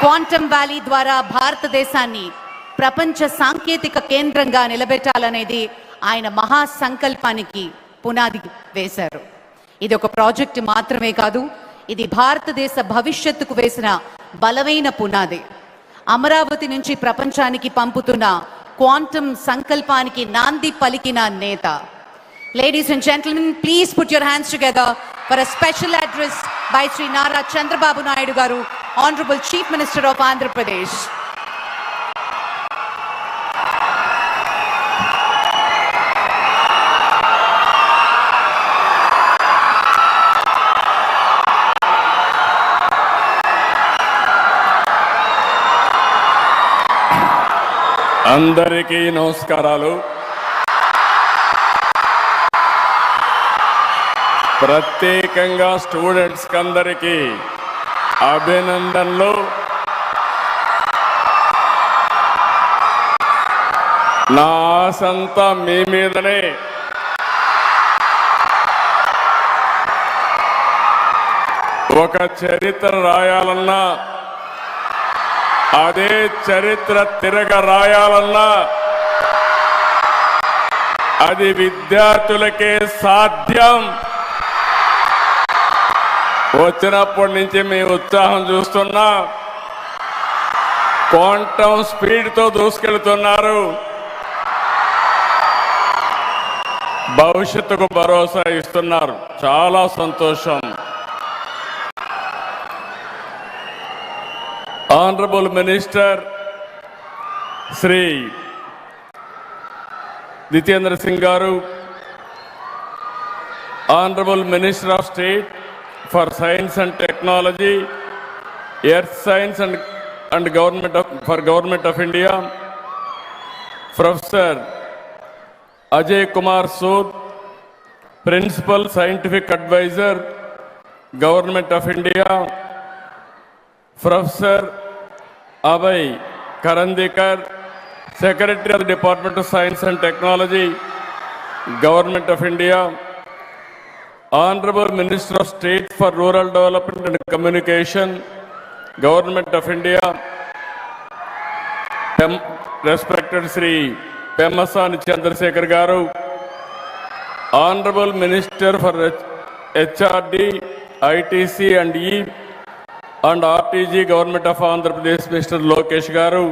Quantum Valley ద్వారా భారతదేశాన్ని ప్రపంచ సాంకేతిక కేంద్రంగా నిలబెట్టాలనేది ఆయన మహా సంకల్పానికి పునాది వేశారు. ఇది ఒక ప్రాజెక్ట్ మాత్రమే కాదు, ఇది భారతదేశ భవిష్యత్తుకు వేసిన బలమైన పునాది. అమరావతి నుంచి ప్రపంచానికి పంపుతున్న క్వాంటం సంకల్పానికి నాంది పలికిన నేత. Ladies and gentlemen, please put your hands together for a special address by Sri Nara Chandrababu Naidu Garu, Honorable Chief Minister of Andhra Pradesh. Andariki namaskaralu. ప్రత్యేకంగా స్టూడెంట్స్ అందరికీ అభినందనలు. నా ఆశంతా మీ మీదనే. ఒక చరిత్ర రాయాలన్నా, అదే చరిత్ర తిరగ రాయాలన్నా అది విద్యార్థులకే సాధ్యం. వచ్చినప్పటి నుంచి మీ ఉత్సాహం చూస్తున్నా, క్వాంటం స్పీడ్తో దూసుకెళ్తున్నారు. భవిష్యత్తుకు భరోసా ఇస్తున్నారు. చాలా సంతోషం. ఆనరబుల్ మినిస్టర్ శ్రీ జితేంద్ర సింగ్ గారు, honourable minister of state for Science and Technology, Earth Science and Government of India, Professor Ajay Kumar Sood, Principal Scientific Advisor, Government of India, Professor Abhay Karandikar, Secretary of the Department of Science and Technology, Government of India, Honorable Minister of State for Rural Development and Communication, Government of India, respected Sri Pemmasani Chandrasekhar Garu, Honorable Minister for HRD, ITC and E and RTG, Government of Andhra Pradesh, Mr. Lokesh Garu,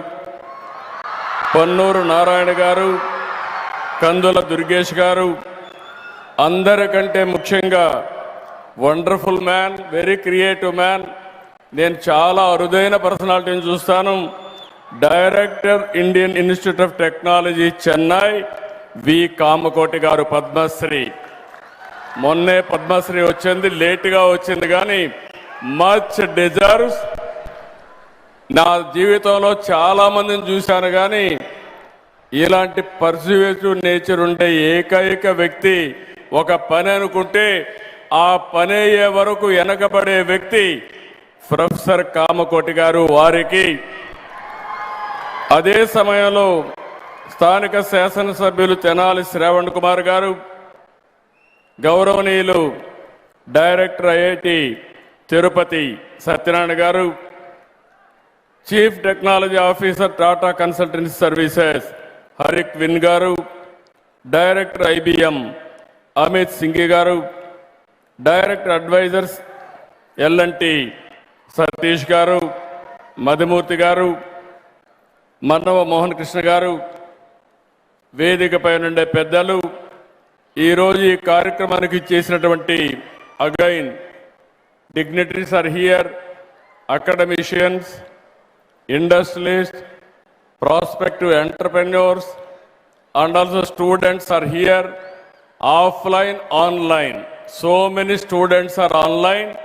Pannuru Narayana Garu, Kandula Durgesh Garu, అందరికంటే ముఖ్యంగా wonderful man, very creative man. నేను చాలా అరుదైన పర్సనాలిటీని చూస్తాను. Director Indian Institute of Technology Chennai V Kamakoti garu, Padmashri. మొన్నే పద్మశ్రీ వచ్చింది, లేటుగా వచ్చింది కానీ మచ్ డిజర్వ్స్. నా జీవితంలో చాలా మందిని చూశాను కానీ ఇలాంటి పర్స్యూటివ్ నేచర్ ఉండే ఏకైక వ్యక్తి ఒక పని అనుకుంటే ఆ పని అయ్యే వరకు వెనకబడే వ్యక్తి ప్రొఫెసర్ కామకోటి గారు. వారికి అదే సమయంలో స్థానిక శాసనసభ్యులు తెనాలి శ్రావణ్ కుమార్ గారు, గౌరవనీయులు director IIT Tirupati Satyanarayana garu, chief technology officer Tata consultancy services Harrick Vin garu, director IBM Amit Singhi garu, director advisors L&T Satish గారు, మధుమూర్తి గారు, మన్నవ మోహన్ కృష్ణ గారు, వేదికపై నుండే పెద్దలు, ఈరోజు ఈ కార్యక్రమానికి చేసినటువంటి again dignitaries are here, academicians, industrialists, prospective entrepreneurs, and also students are here, offline, online. So many students are online.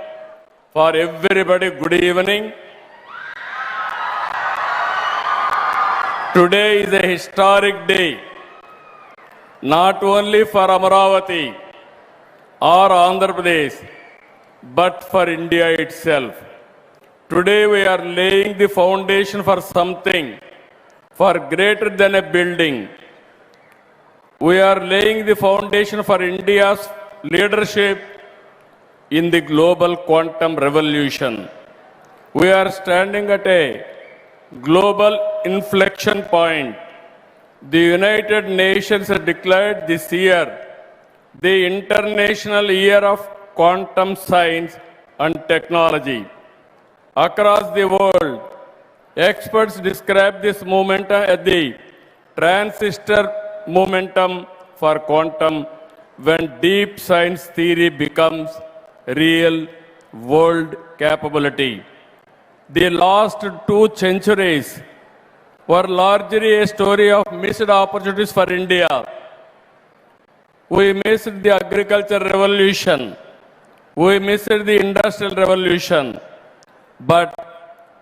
For everybody, good evening. Today is a historic day, not only for Amaravathi or Andhra Pradesh, but for India itself. Today we are laying the foundation for something far greater than a building. We are laying the foundation for India's leadership in the global quantum revolution. We are standing at a global inflection point. The United Nations has declared this year the International Year of Quantum Science and Technology. Across the world, experts describe this momentum as the transistor momentum for quantum, when deep science theory becomes real world capability. The last 2 centuries were largely a story of missed opportunities for India. We missed the agriculture revolution. We missed the industrial revolution. But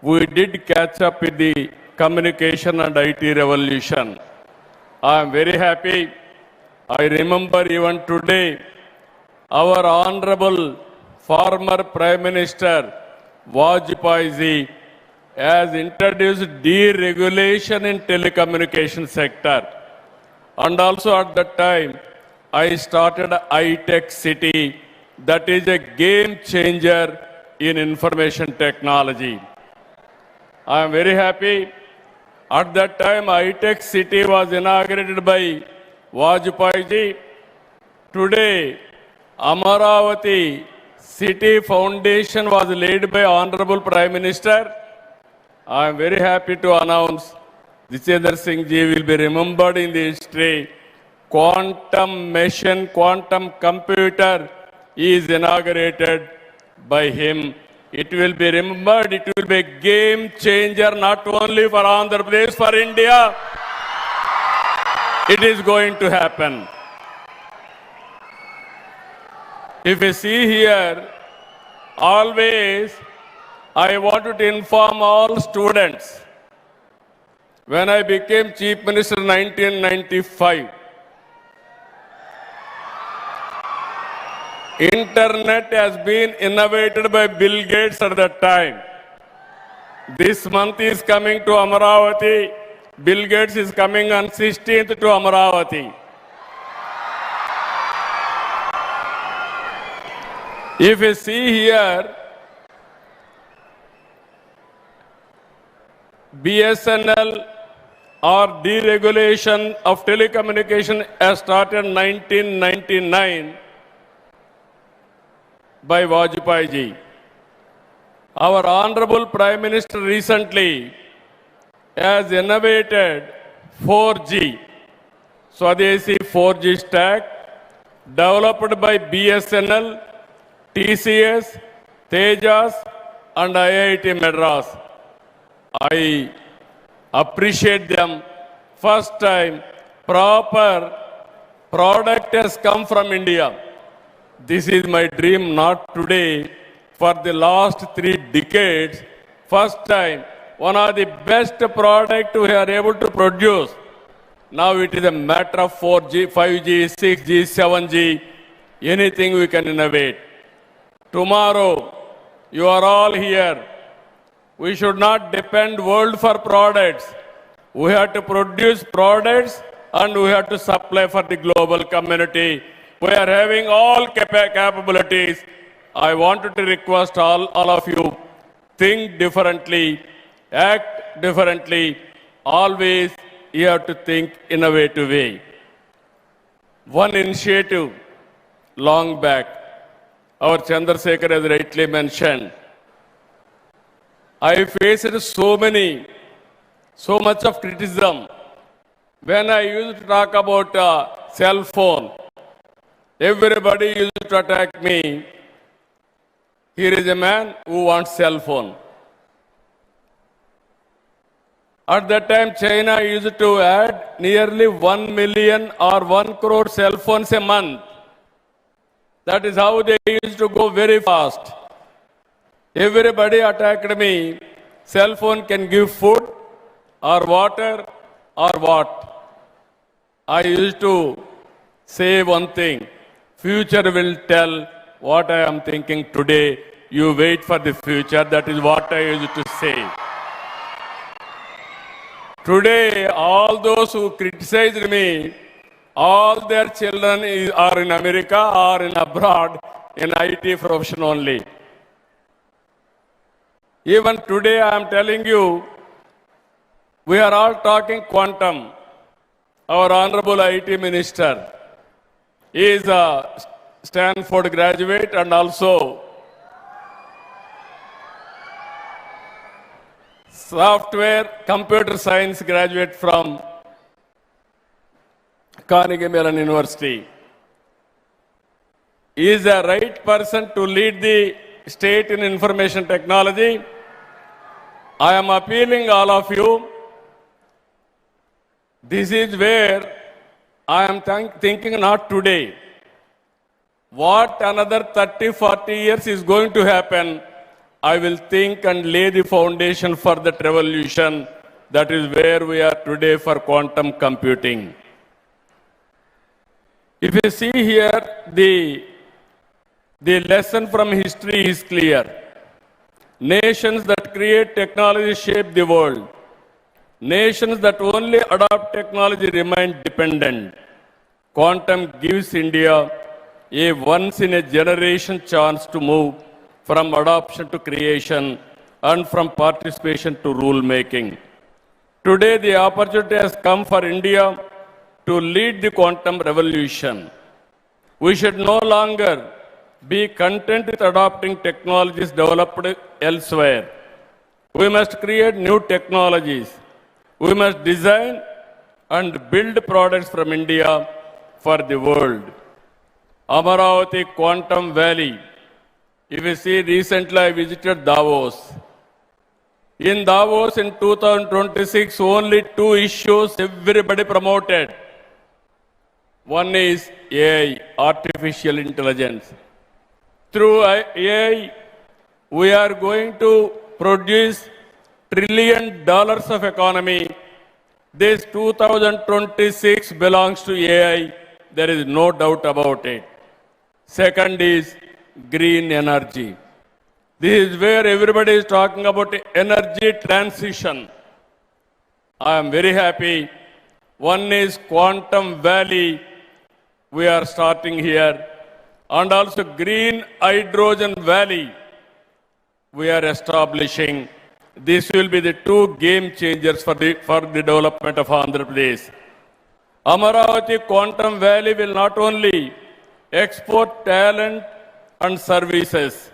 we did catch up with the communication and IT revolution. I am very happy. I remember even today, our Honorable former Prime Minister Vajpayee ji has introduced deregulation in telecommunication sector. And also at that time, I started iTech City, that is a game changer in information technology. I am very happy. At that time, iTech City was inaugurated by Vajpayee ji. Today, Amaravathi City Foundation was laid by Honorable Prime Minister. I am very happy to announce Jitendra Singh ji will be remembered in the history. Quantum machine, quantum computer is inaugurated by him. It will be remembered, it will be a game changer not only for Andhra Pradesh, for India. It is going to happen. If you see here, always I wanted to inform all students. When I became Chief Minister in 1995, Internet has been innovated by Bill Gates at that time. This month is coming to Amaravathi. Bill Gates is coming on 16th to Amaravathi. If you see here, BSNL or deregulation of telecommunication has started in 1999 by Vajpayee ji. Our Honorable Prime Minister recently has innovated 4G, Swadeshi 4G stack, developed by BSNL, TCS, Tejas, and IIT Madras. I appreciate them. First time, proper product has come from India. This is my dream, not today. For the last 3 decades, first time, one of the best products we are able to produce. Now it is a matter of 4G, 5G, 6G, 7G. anything we can innovate. Tomorrow, you are all here. We should not depend world for products. We have to produce products and we have to supply for the global community. We are having all capabilities. I wanted to request all of you, think differently, act differently. Always you have to think innovative way. One initiative long back, our Chandrasekhar has rightly mentioned. I faced so much of criticism when I used to talk about cell phone. Everybody used to attack me. Here is a man who wants cell phone. At that time, China used to add nearly 1 million or 1 crore cell phones a month. That is how they used to go very fast. Everybody attacked me. Cell phone can give food or water or what? I used to say one thing. Future will tell what I am thinking today. You wait for the future. That is what I used to say. Today, all those who criticized me, all their children are in America or in abroad in IT profession only. Even today, I am telling you, we are all talking quantum. Our Honorable IT Minister is a Stanford graduate and also software computer science graduate from Carnegie Mellon University. He is the right person to lead the state in information technology. I am appealing all of you. This is where I am thinking not today. What another 30, 40 years is going to happen, I will think and lay the foundation for that revolution. That is where we are today for quantum computing. If you see here, the lesson from history is clear. Nations that create technology shape the world. Nations that only adopt technology remain dependent. Quantum gives India a once-in-a-generation chance to move from adoption to creation and from participation to rule-making. Today, the opportunity has come for India to lead the quantum revolution. We should no longer be content with adopting technologies developed elsewhere. We must create new technologies. We must design and build products from India for the world. Amaravathi Quantum Valley. If you see, recently I visited Davos. In Davos in 2026, only 2 issues everybody promoted. One is AI, artificial intelligence. Through AI, we are going to produce $1 trillion of economy. This 2026 belongs to AI. There is no doubt about it. Second is green energy. This is where everybody is talking about energy transition. I am very happy. One is Quantum Valley. We are starting here. And also Green Hydrogen Valley. We are establishing. This will be the 2 game changers for the development of Andhra Pradesh. Amaravathi Quantum Valley will not only export talent and services,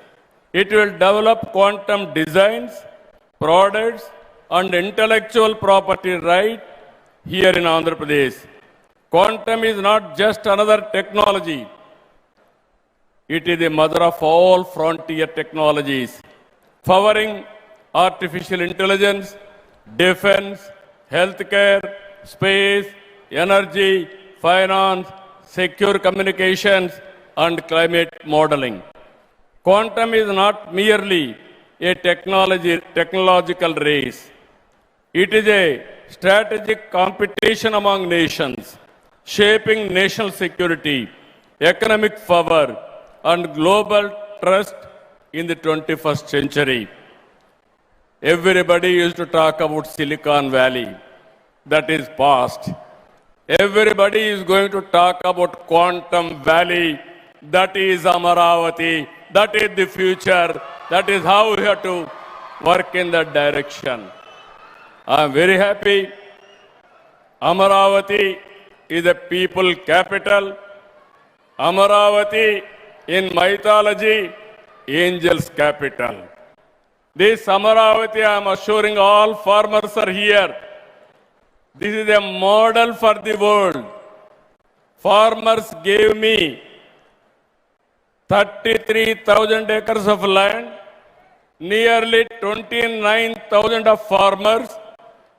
it will develop quantum designs, products, and intellectual property right here in Andhra Pradesh. Quantum is not just another technology. It is the mother of all frontier technologies, powering artificial intelligence, defense, healthcare, space, energy, finance, secure communications, and climate modeling. Quantum is not merely a technological race. It is a strategic competition among nations, shaping national security, economic power, and global trust in the 21st century. Everybody used to talk about Silicon Valley. That is past. Everybody is going to talk about Quantum Valley. That is Amaravathi. That is the future. That is how we have to work in that direction. I am very happy. Amaravathi is a people capital. Amaravathi in mythology, angels capital. This Amaravathi, I am assuring all farmers are here. This is a model for the world. Farmers gave me 33,000 acres of land, nearly 29,000 of farmers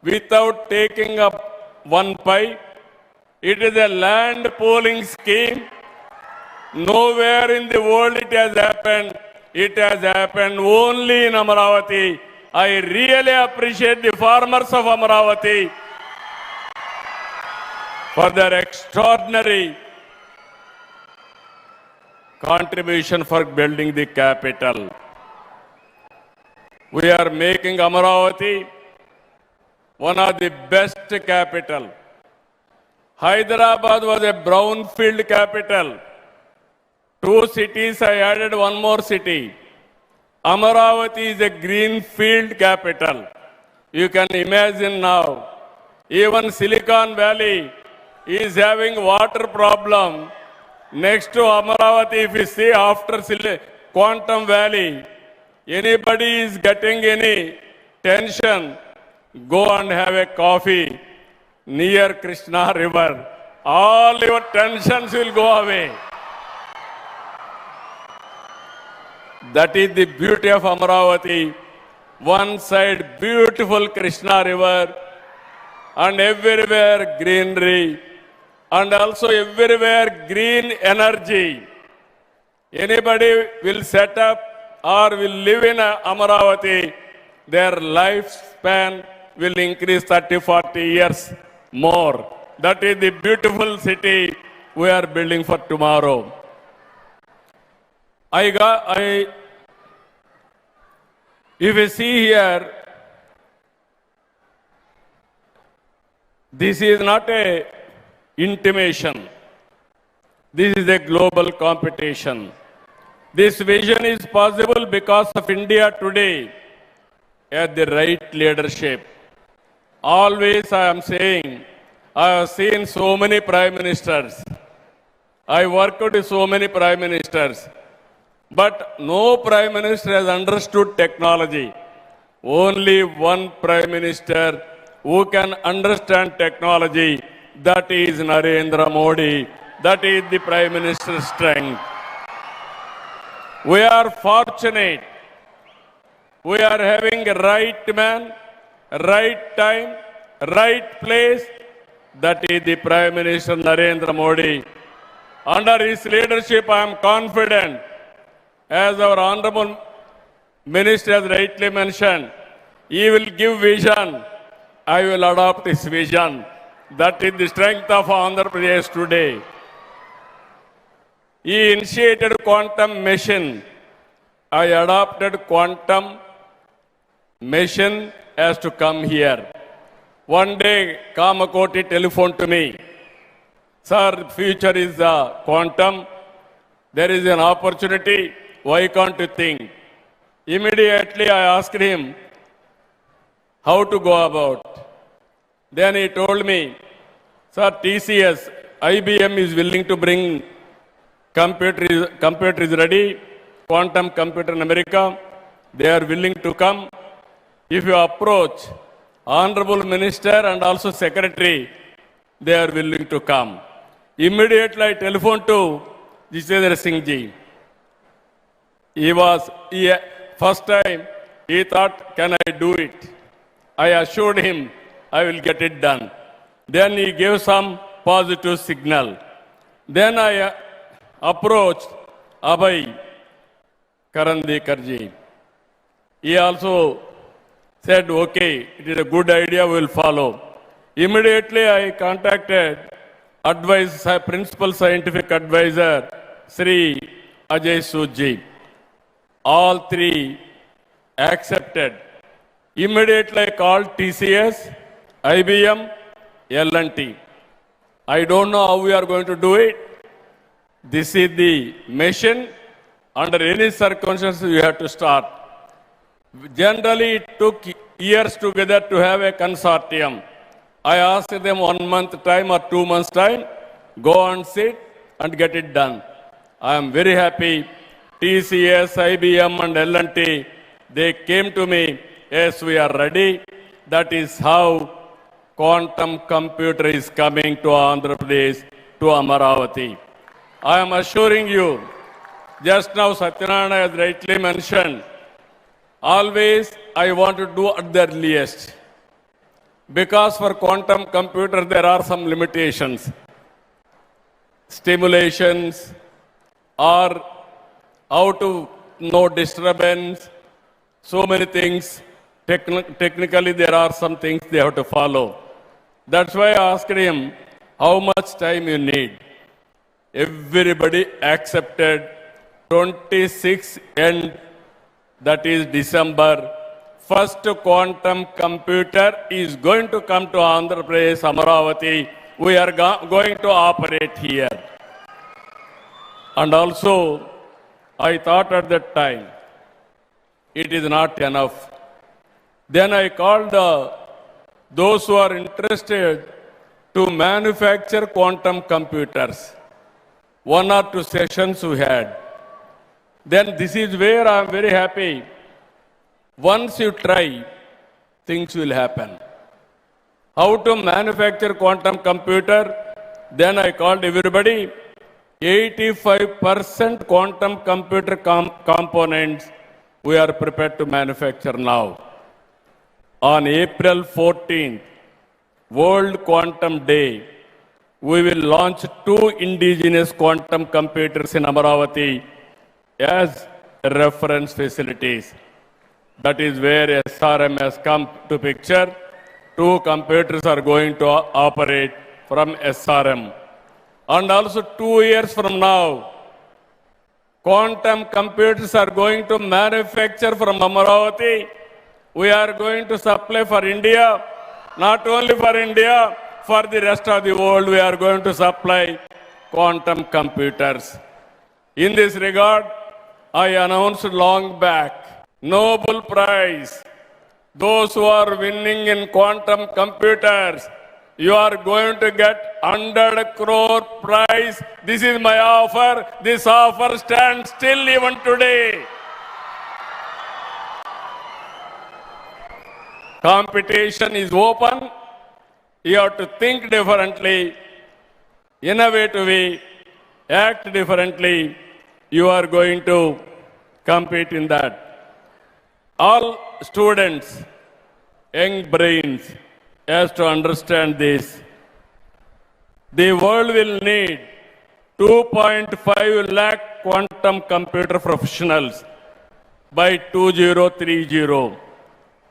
without taking up one pie. It is a land pooling scheme. Nowhere in the world it has happened. It has happened only in Amaravathi. I really appreciate the farmers of Amaravathi for their extraordinary contribution for building the capital. We are making Amaravathi one of the best capital. Hyderabad was a brownfield capital. 2 cities, I added one more city. Amaravathi is a greenfield capital. You can imagine now, even Silicon Valley is having water problem. Next to Amaravathi, if you see after Quantum Valley, anybody is getting any tension, go and have a coffee near Krishna River. All your tensions will go away. That is the beauty of Amaravathi. One side beautiful Krishna River and everywhere greenery and also everywhere green energy. Anybody will set up or will live in Amaravathi, their lifespan will increase 30-40 years more. That is the beautiful city we are building for tomorrow. If you see here, this is not a intimation. This is a global competition. This vision is possible because of India today at the right leadership. Always I am saying, I have seen so many prime ministers. I worked with so many prime ministers. But no prime minister has understood technology. Only one prime minister who can understand technology, that is Narendra Modi. That is the prime minister's strength. We are fortunate. We are having a right man, right time, right place. That is the Prime Minister Narendra Modi. Under his leadership, I am confident, as our Honorable Minister has rightly mentioned, he will give vision. I will adopt his vision. That is the strength of Andhra Pradesh today. He initiated quantum mission. I adopted quantum mission as to come here. One day, Kamakoti telephoned to me. Sir, future is quantum. There is an opportunity. Why can't you think? Immediately, I asked him how to go about. Then he told me, sir, TCS, IBM is willing to bring computer is ready, quantum computer in America. They are willing to come. If you approach Honorable Minister and also Secretary, they are willing to come. Immediately I telephoned to Jitendra Singh ji. First time, he thought, can I do it? I assured him, I will get it done. Then he gave some positive signal. Then I approached Abhay Karandekar ji. He also said, okay, it is a good idea, we will follow. Immediately I contacted Principal Scientific Advisor, Sri Ajay Suji. All three accepted. Immediately I called TCS, IBM, L&T. I don't know how we are going to do it. This is the mission. Under any circumstances, we have to start. Generally, it took years together to have a consortium. I asked them 1 month time or 2 months time, go and sit and get it done. I am very happy. TCS, IBM and L&T, they came to me, yes, we are ready. That is how quantum computer is coming to Andhra Pradesh, to Amaravathi. I am assuring you, just now Satyanarayana has rightly mentioned, always I want to do at the earliest. Because for quantum computer there are some limitations. Stimulations or how to know disturbance, so many things. Technically there are some things they have to follow. That's why I asked him, how much time you need? Everybody accepted 26 end, that is December. First quantum computer is going to come to Andhra Pradesh, Amaravathi. We are going to operate here. And also, I thought at that time, it is not enough. Then I called those who are interested to manufacture quantum computers. 1 or 2 sessions we had. Then this is where I am very happy. Once you try, things will happen. How to manufacture quantum computer? Then I called everybody. 85% quantum computer components we are prepared to manufacture now. On April 14th, World Quantum Day, we will launch 2 indigenous quantum computers in Amaravathi as reference facilities. That is where SRM has come to picture. 2 computers are going to operate from SRM. And also 2 years from now, quantum computers are going to manufacture from Amaravathi. We are going to supply for India, not only for India, for the rest of the world we are going to supply quantum computers. In this regard, I announced long back, Nobel Prize. Those who are winning in quantum computers, you are going to get 100 crore prize. This is my offer. This offer stands still even today. Competition is open. You have to think differently, innovatively, act differently. You are going to compete in that. All students, young brains, has to understand this. The world will need 2.5 lakh quantum computer professionals by 2030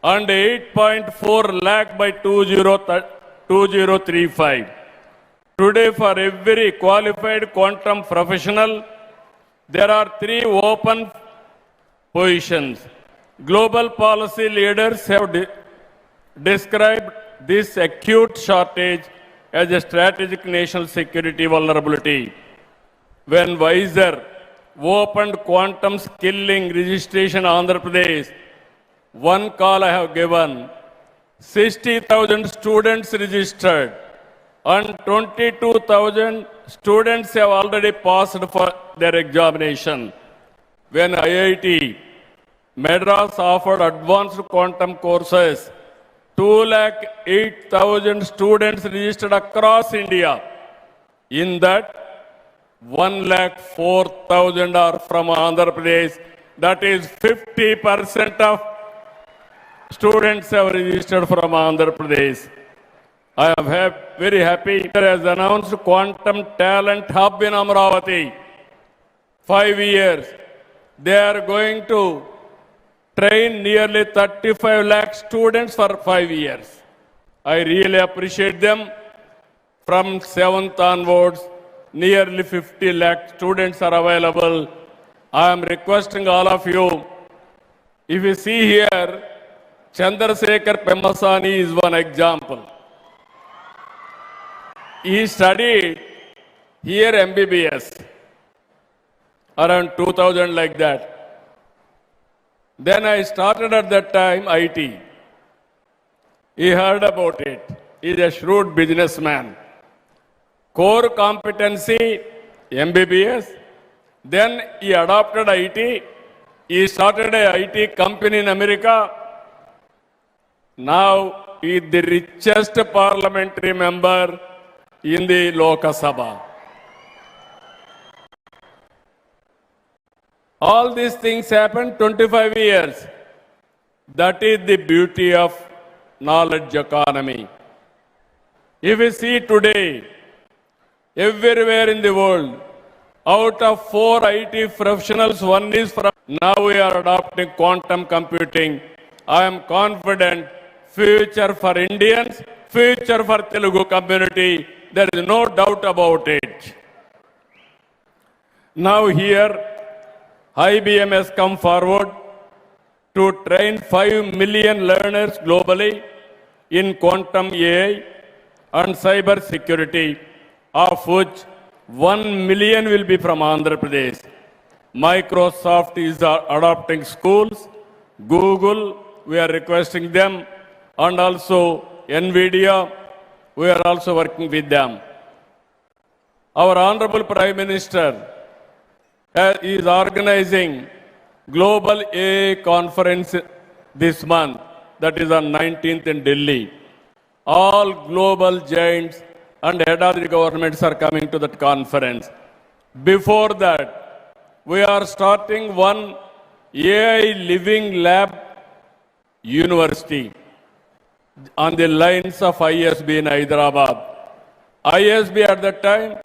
and 8.4 lakh by 2035. Today, for every qualified quantum professional, there are 3 open positions. Global policy leaders have described this acute shortage as a strategic national security vulnerability. When Wiser opened quantum skilling registration in Andhra Pradesh, one call I have given, 60,000 students registered and 22,000 students have already passed for their examination. When IIT Madras offered advanced quantum courses, 208,000 students registered across India. In that, 104,000 are from Andhra Pradesh. That is 50% of students have registered from Andhra Pradesh. I am very happy. Has announced Quantum Talent Hub in Amaravathi. 5 years. They are going to train nearly 35 lakh students for 5 years. I really appreciate them. From 7th onwards, nearly 50 lakh students are available. I am requesting all of you, if you see here, Chandrasekhar Pemmasani is one example. He studied here MBBS, around 2000 like that. Then I started at that time IT. He heard about it. He is a shrewd businessman. Core competency, MBBS. Then he adopted IT. He started a IT company in America. Now he is the richest parliamentary member in the Lok Sabha. All these things happened 25 years. That is the beauty of knowledge economy. If we see today, everywhere in the world, out of 4 IT professionals, one is from. Now we are adopting quantum computing. I am confident future for Indians, future for Telugu community. There is no doubt about it. Now here, IBM has come forward to train 5 million learners globally in quantum AI and cyber security, of which 1 million will be from Andhra Pradesh. Microsoft is adopting schools. Google, we are requesting them, and also NVIDIA, we are also working with them. Our Honorable Prime Minister is organizing Global AI Conference this month, that is on 19th in Delhi. All global giants and head of the governments are coming to that conference. Before that, we are starting one AI Living Lab University on the lines of ISB in Hyderabad. ISB at that time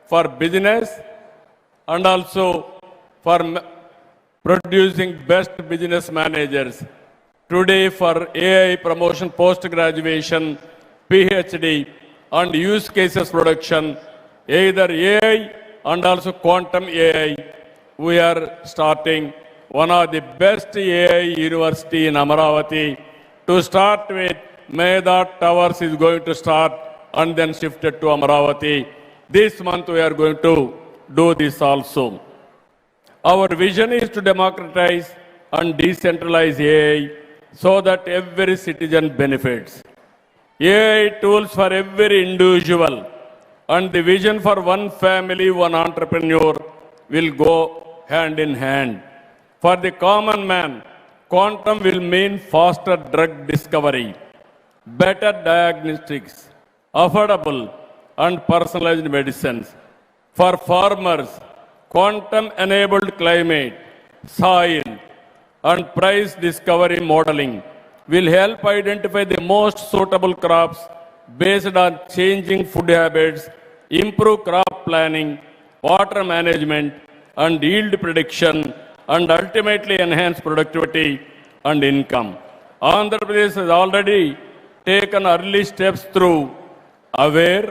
for business and also for producing best business managers. Today for AI promotion, post-graduation, PhD and use cases production, either AI and also quantum AI, we are starting one of the best AI university in Amaravathi. To start with, Meda Towers is going to start and then shifted to Amaravathi. This month we are going to do this also. Our vision is to democratize and decentralize AI so that every citizen benefits. AI tools for every individual and the vision for one family, one entrepreneur will go hand in hand. For the common man, quantum will mean faster drug discovery, better diagnostics, affordable and personalized medicines. For farmers, quantum-enabled climate, soil and price discovery modeling will help identify the most suitable crops based on changing food habits, improve crop planning, water management and yield prediction, and ultimately enhance productivity and income. Andhra Pradesh has already taken early steps through AWARE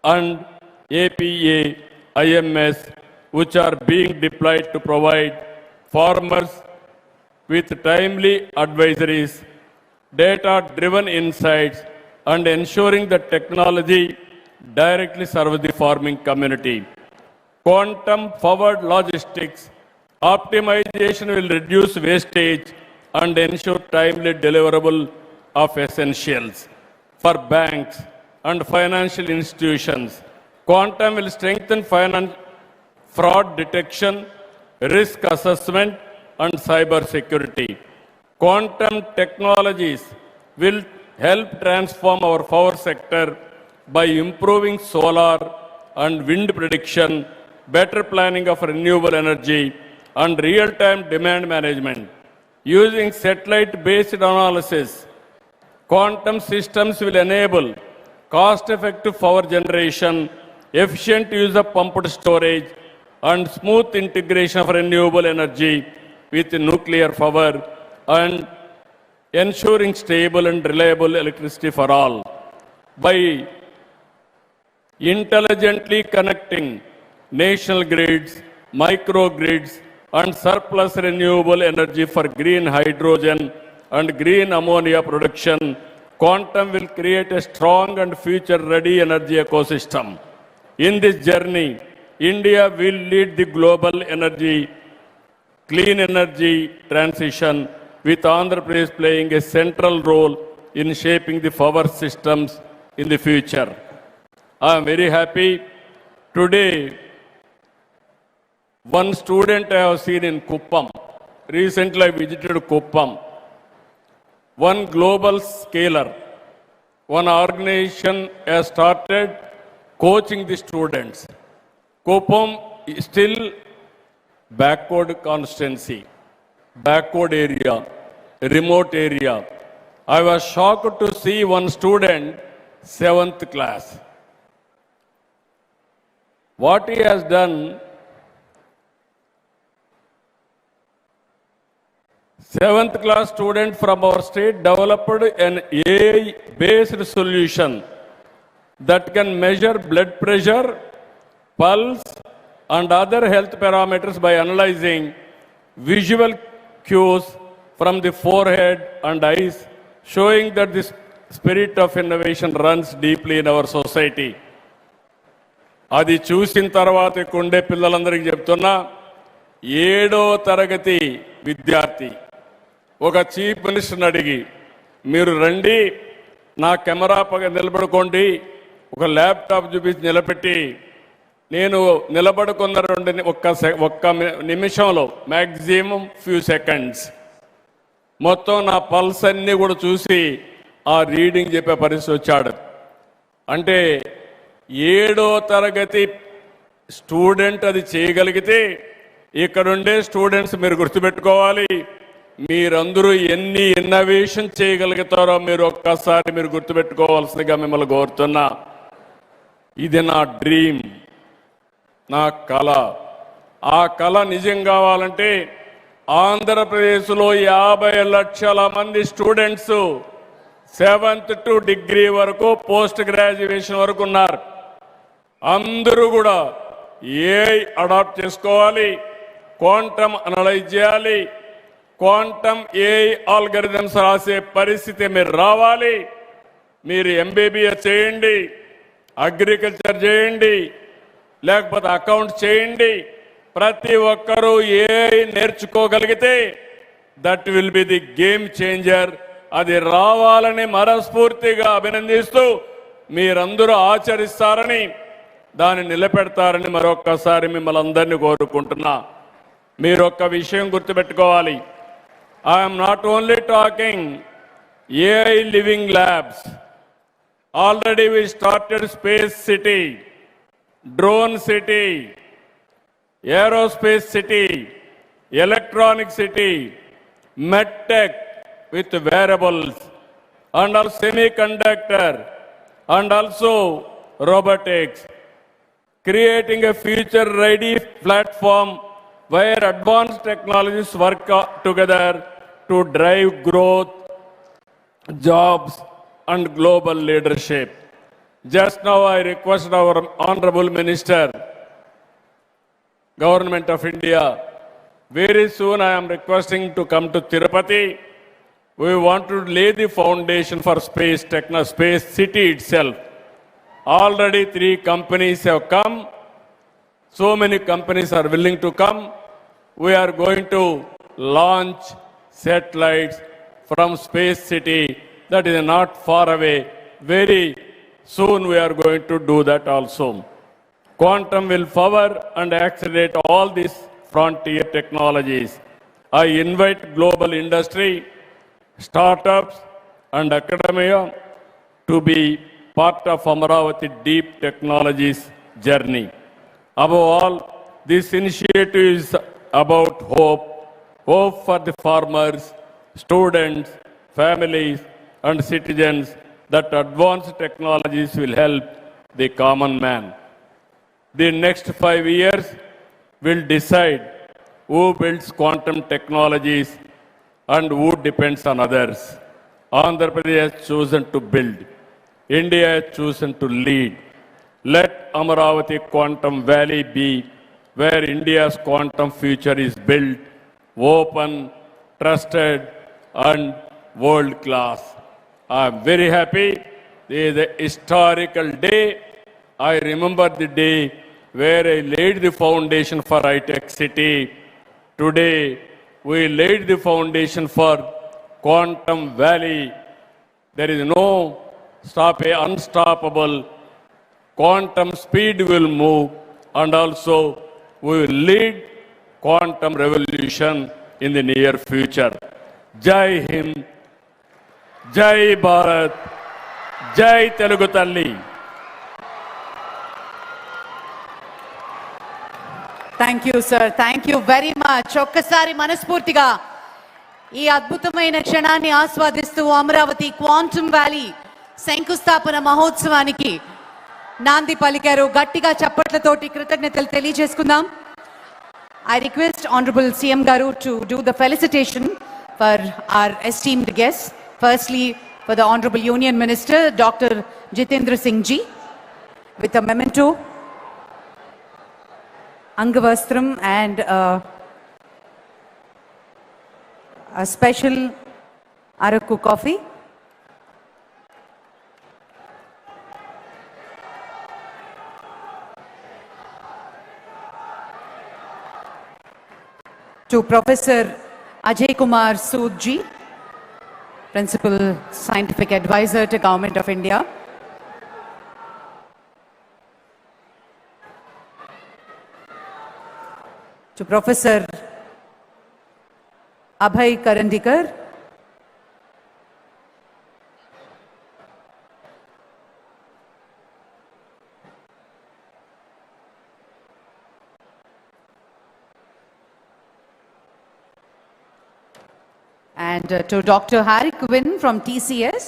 and APA IMS, which are being deployed to provide farmers with timely advisories, data-driven insights, and ensuring that technology directly serves the farming community. Quantum-forward logistics optimization will reduce wastage and ensure timely deliverable of essentials. For banks and financial institutions, quantum will strengthen fraud detection, risk assessment, and cyber security. Quantum technologies will help transform our power sector by improving solar and wind prediction, better planning of renewable energy, and real-time demand management. Using satellite-based analysis, quantum systems will enable cost-effective power generation, efficient use of pumped storage, and smooth integration of renewable energy with nuclear power and ensuring stable and reliable electricity for all. By intelligently connecting national grids, microgrids, and surplus renewable energy for green hydrogen and green ammonia production, Quantum will create a strong and future-ready energy ecosystem. In this journey, India will lead the global clean energy transition, with Andhra Pradesh playing a central role in shaping the power systems in the future. I am very happy. Today, one student I have seen in Kuppam. Recently, I visited Kuppam. One global scaler, one organization has started coaching the students. Kuppam is still backward constituency, backward area, remote area. I was shocked to see one student, 7th class. What he has done, 7th class student from our state developed an AI-based solution that can measure blood pressure, pulse, and other health parameters by analyzing visual cues from the forehead and eyes, showing that the spirit of innovation runs deeply in our society. అది చూసిన తర్వాత కొండే పిల్లలందరికీ చెప్తున్నా, 7వ తరగతి విద్యార్థి ఒక chief మినిస్టర్ని అడిగి, మీరు రండి నా కెమెరా పక్కన నిలబడుకోండి, ఒక ల్యాప్టాప్ చూపించి నిలబెట్టి, నేను నిలబడుకున్న ఒక్క నిమిషంలో మ్యాక్సిమం ఫ్యూ సెకండ్స్ మొత్తం నా పల్స్ అన్నీ కూడా చూసి ఆ రీడింగ్ చెప్పే పరిస్థితి వచ్చాడు. అంటే 7వ తరగతి స్టూడెంట్ అది చేయగలిగితే, ఇక్కడుండే స్టూడెంట్స్ మీరు గుర్తుపెట్టుకోవాలి, మీరందరూ ఎన్ని ఇన్నోవేషన్ చేయగలుగుతారో మీరు గుర్తుపెట్టుకోవాల్సిందిగా మిమ్మల్ని కోరుతున్నా. ఇది నా డ్రీమ్, నా కళ. ఆ కళ నిజం కావాలంటే ఆంధ్రప్రదేశ్లో 50 లక్షల మంది స్టూడెంట్స్ 7th to డిగ్రీ వరకు పోస్ట్ గ్రాడ్యుయేషన్ వరకు ఉన్నారు. అందరూ కూడా ఏఐ అడాప్ట్ చేసుకోవాలి, క్వాంటమ్ అనలైజ్ చేయాలి, క్వాంటమ్ ఏఐ ఆల్గరిథమ్స్ రాసే పరిస్థితి మీరు రావాలి. మీరు ఎంబీబీఎస్ చేయండి, అగ్రికల్చర్ చేయండి, లేకపోతే అకౌంట్ చేయండి. ప్రతి ఒక్కరూ ఏఐ నేర్చుకోగలిగితే that will be the game changer. అది రావాలని మనస్ఫూర్తిగా అభినందిస్తూ మీరందరూ ఆచరిస్తారని, దాన్ని నిలబెడతారని మరొక్కసారి మిమ్మల్ని అందరినీ కోరుకుంటున్నా. మీరు ఒక్క విషయం గుర్తుపెట్టుకోవాలి, I'm not only talking AI living labs. Already we started space city, drone city, aerospace city, electronic city, medtech with wearables, and also semiconductor, and also robotics, creating a future-ready platform where advanced technologies work together to drive growth, jobs, and global leadership. Just now I request our Honorable Minister, Government of India, very soon I am requesting to come to Tirupati. We want to lay the foundation for space city itself. Already 3 companies have come. So many companies are willing to come. We are going to launch satellites from space city. That is not far away. Very soon we are going to do that also. Quantum will power and accelerate all these frontier technologies. I invite global industry, startups, and academia to be part of Amaravathi deep technologies journey. Above all, this initiative is about hope for the farmers, students, families, and citizens, that advanced technologies will help the common man. The next 5 years will decide who builds quantum technologies and who depends on others. Andhra Pradesh has chosen to build. India has chosen to lead. Let Amaravathi Quantum Valley be where India's quantum future is built, open, trusted, and world class. I am very happy. This is a historical day. I remember the day where I laid the foundation for high-tech city. Today, we laid the foundation for Quantum Valley. There is no unstoppable. Quantum speed will move, and also we will lead quantum revolution in the near future. Jai Hind, Jai Bharat, Jai Telugu Talli. Thank you sir, thank you very much. ఒక్కసారి మనస్ఫూర్తిగా ఈ అద్భుతమైన క్షణాన్ని ఆస్వాదిస్తూ Amaravati quantum valley శంకుస్థాపన మహోత్సవానికి నాంది పలికారు. గట్టిగా చప్పట్లతోటి కృతజ్ఞతలు తెలియజేసుకుందాం. I request Honorable CM Garu to do the felicitation for our esteemed guests. Firstly, for the Honorable Union Minister, Dr. Jitendra Singh Ji, with a memento, Angavastram, and a special Araku coffee. To Professor Ajay Kumar Sood Ji, Principal Scientific Advisor to Government of India. To Professor Abhay Karandikar, and to Dr. Harik Win from TCS.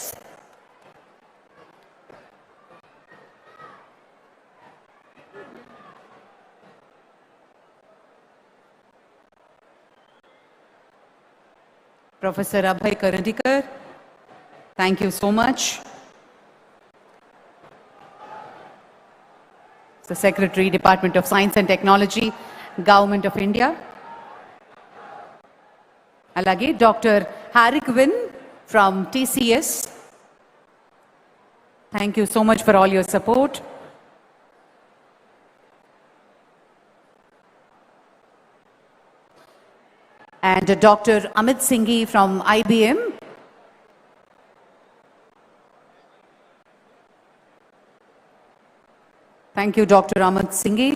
Professor Abhay Karandikar, thank you so much. The Secretary, Department of Science and Technology, Government of India. Alage Dr. Harik Win from TCS. Thank you so much for all your support. And Dr. Amit Singhi from IBM. Thank you, Dr. Amit Singhi.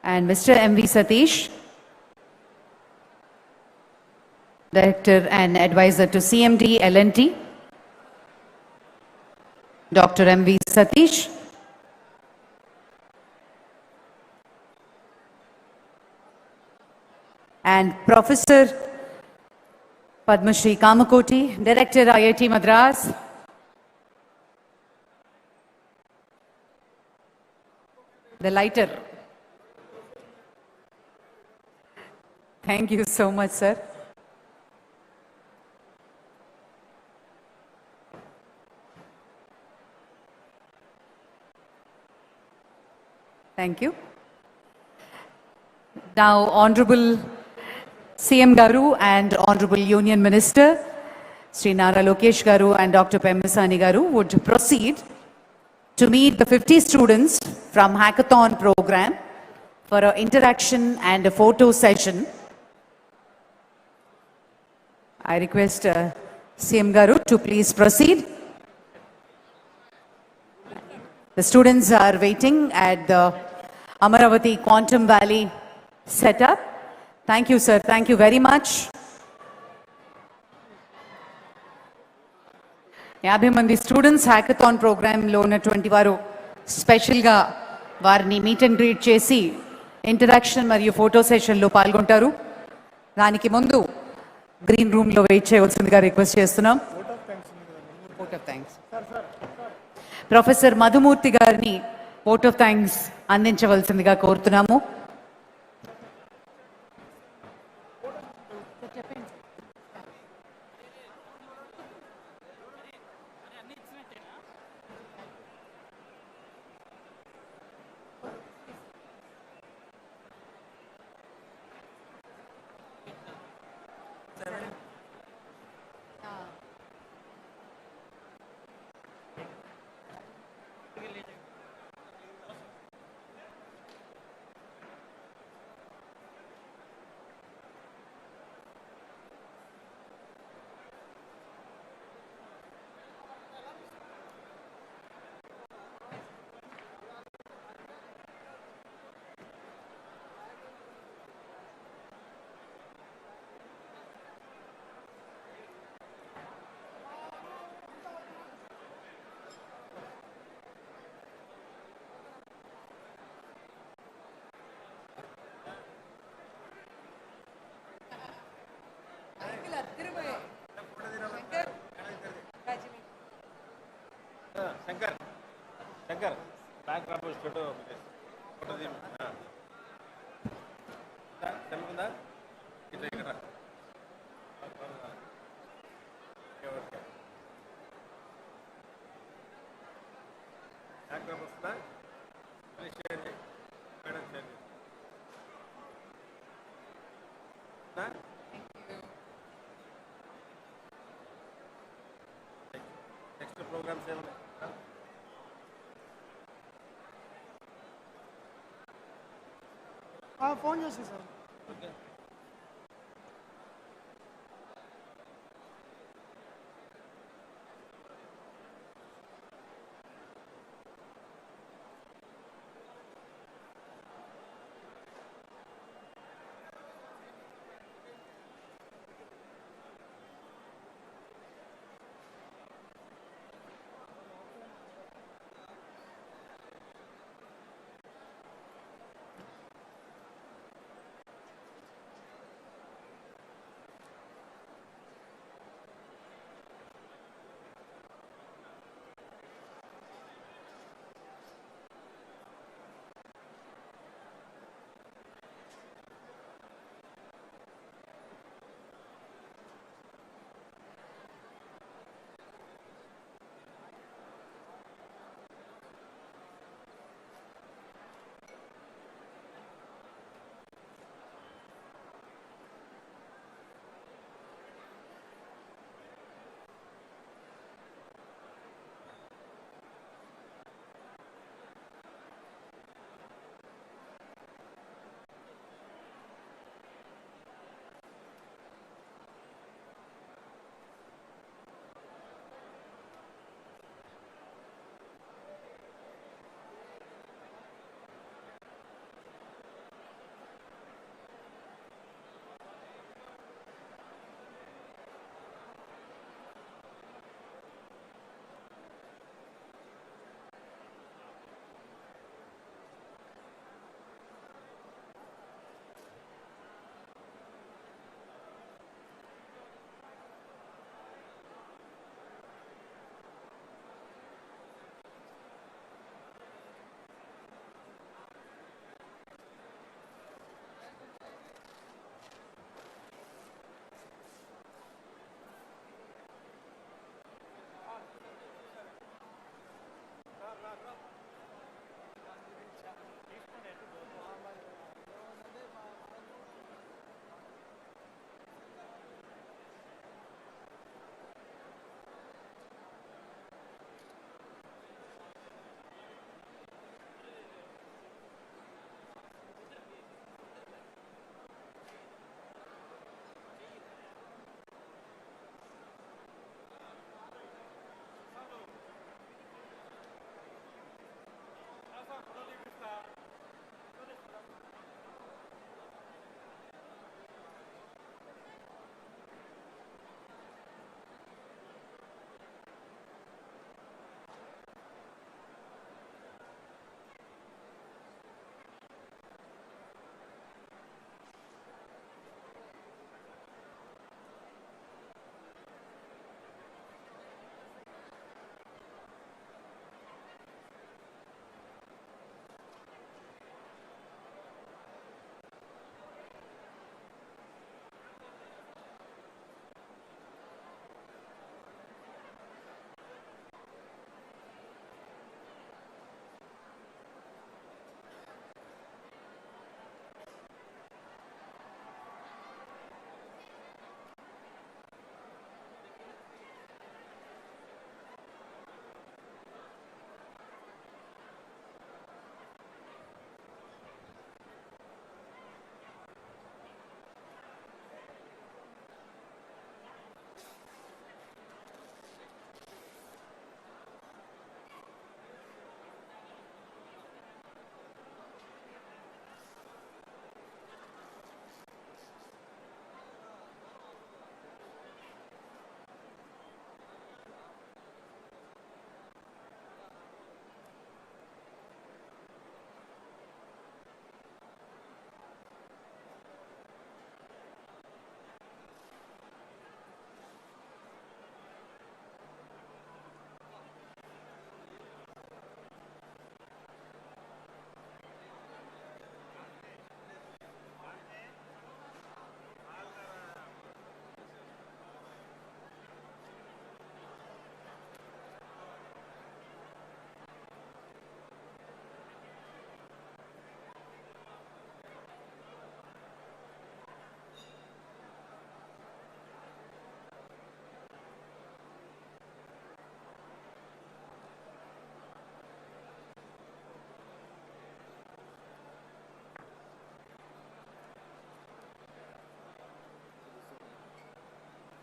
And Mr. M.V. Satish, Director and Advisor to CMD L&T. Dr. M.V. Satish. And Professor Padma Shri Kamakoti, Director IIT Madras. The lighter. Thank you so much, sir. Thank you. Now, Honorable CM Garu and Honorable Union Minister, Sri Nara Lokesh Garu and Dr. Pemmasani Garu would proceed to meet the 50 students from Hackathon program for an interaction and a photo session. I request CM Garu to please proceed. The students are waiting at the Amaravathi Quantum Valley setup. Thank you, sir. Thank you very much. 50 మంది students hackathon ప్రోగ్రాంలో ఉన్నటువంటి వారు స్పెషల్గా వారిని meet and greet చేసి interaction మరియు photo సెషన్లో పాల్గొంటారు. దానికి ముందు గ్రీన్ రూమ్లో వెయిట్ చేయవలసిందిగా రిక్వెస్ట్ చేస్తున్నాం. ప్రొఫెసర్ మధుమూర్తి గారిని ఓట్ ఆఫ్ థ్యాంక్స్ అందించవలసిందిగా కోరుతున్నాము. శంకర్ శంకర్ బ్యాంక్ రాబోయే ఫోటో ఫోటో తెలుగుందా ఇట్లా ఇక్కడ ఓకే బ్యాంక్ రాబోయే వస్తుందా మళ్ళీ షేర్ చేయి మేడం షేర్ చేయి నెక్స్ట్ ప్రోగ్రామ్స్ ఏమన్నా ఫోన్ చేసి sir okay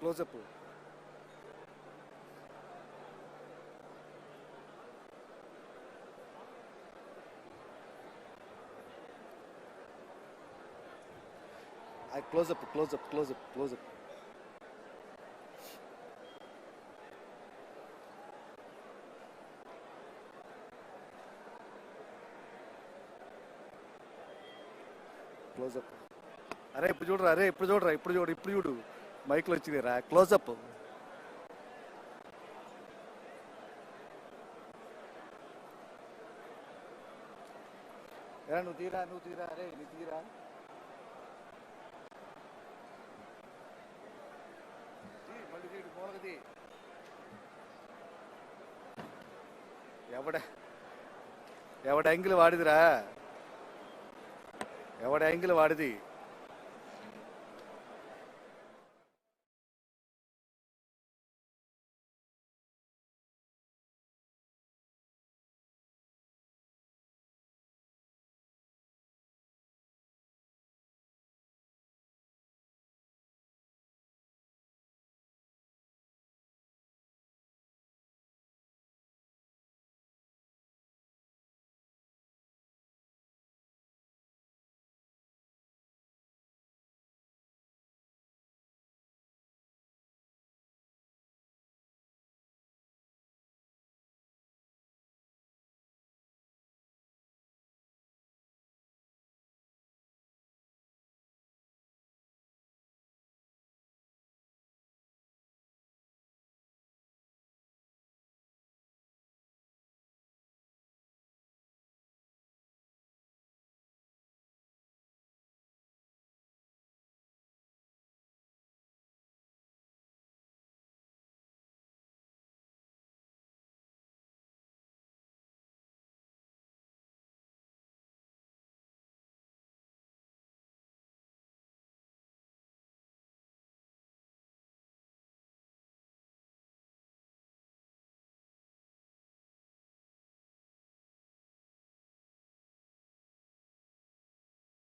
closeup. Closeup closeup closeup closeup. Closeup. అరే ఇప్పుడు చూడరా, అరే ఇప్పుడు చూడరా, ఇప్పుడు చూడు, ఇప్పుడు చూడు, మైక్లో వచ్చింది రా. క్లోజప్. నువ్వు తీరా, నువ్వు తీరా, అరే నువ్వు తీరా. మళ్ళీ తీడు మూలకది. ఎవడ యాంగిల్ వాడిదిరా, ఎవడ యాంగిల్ వాడిది.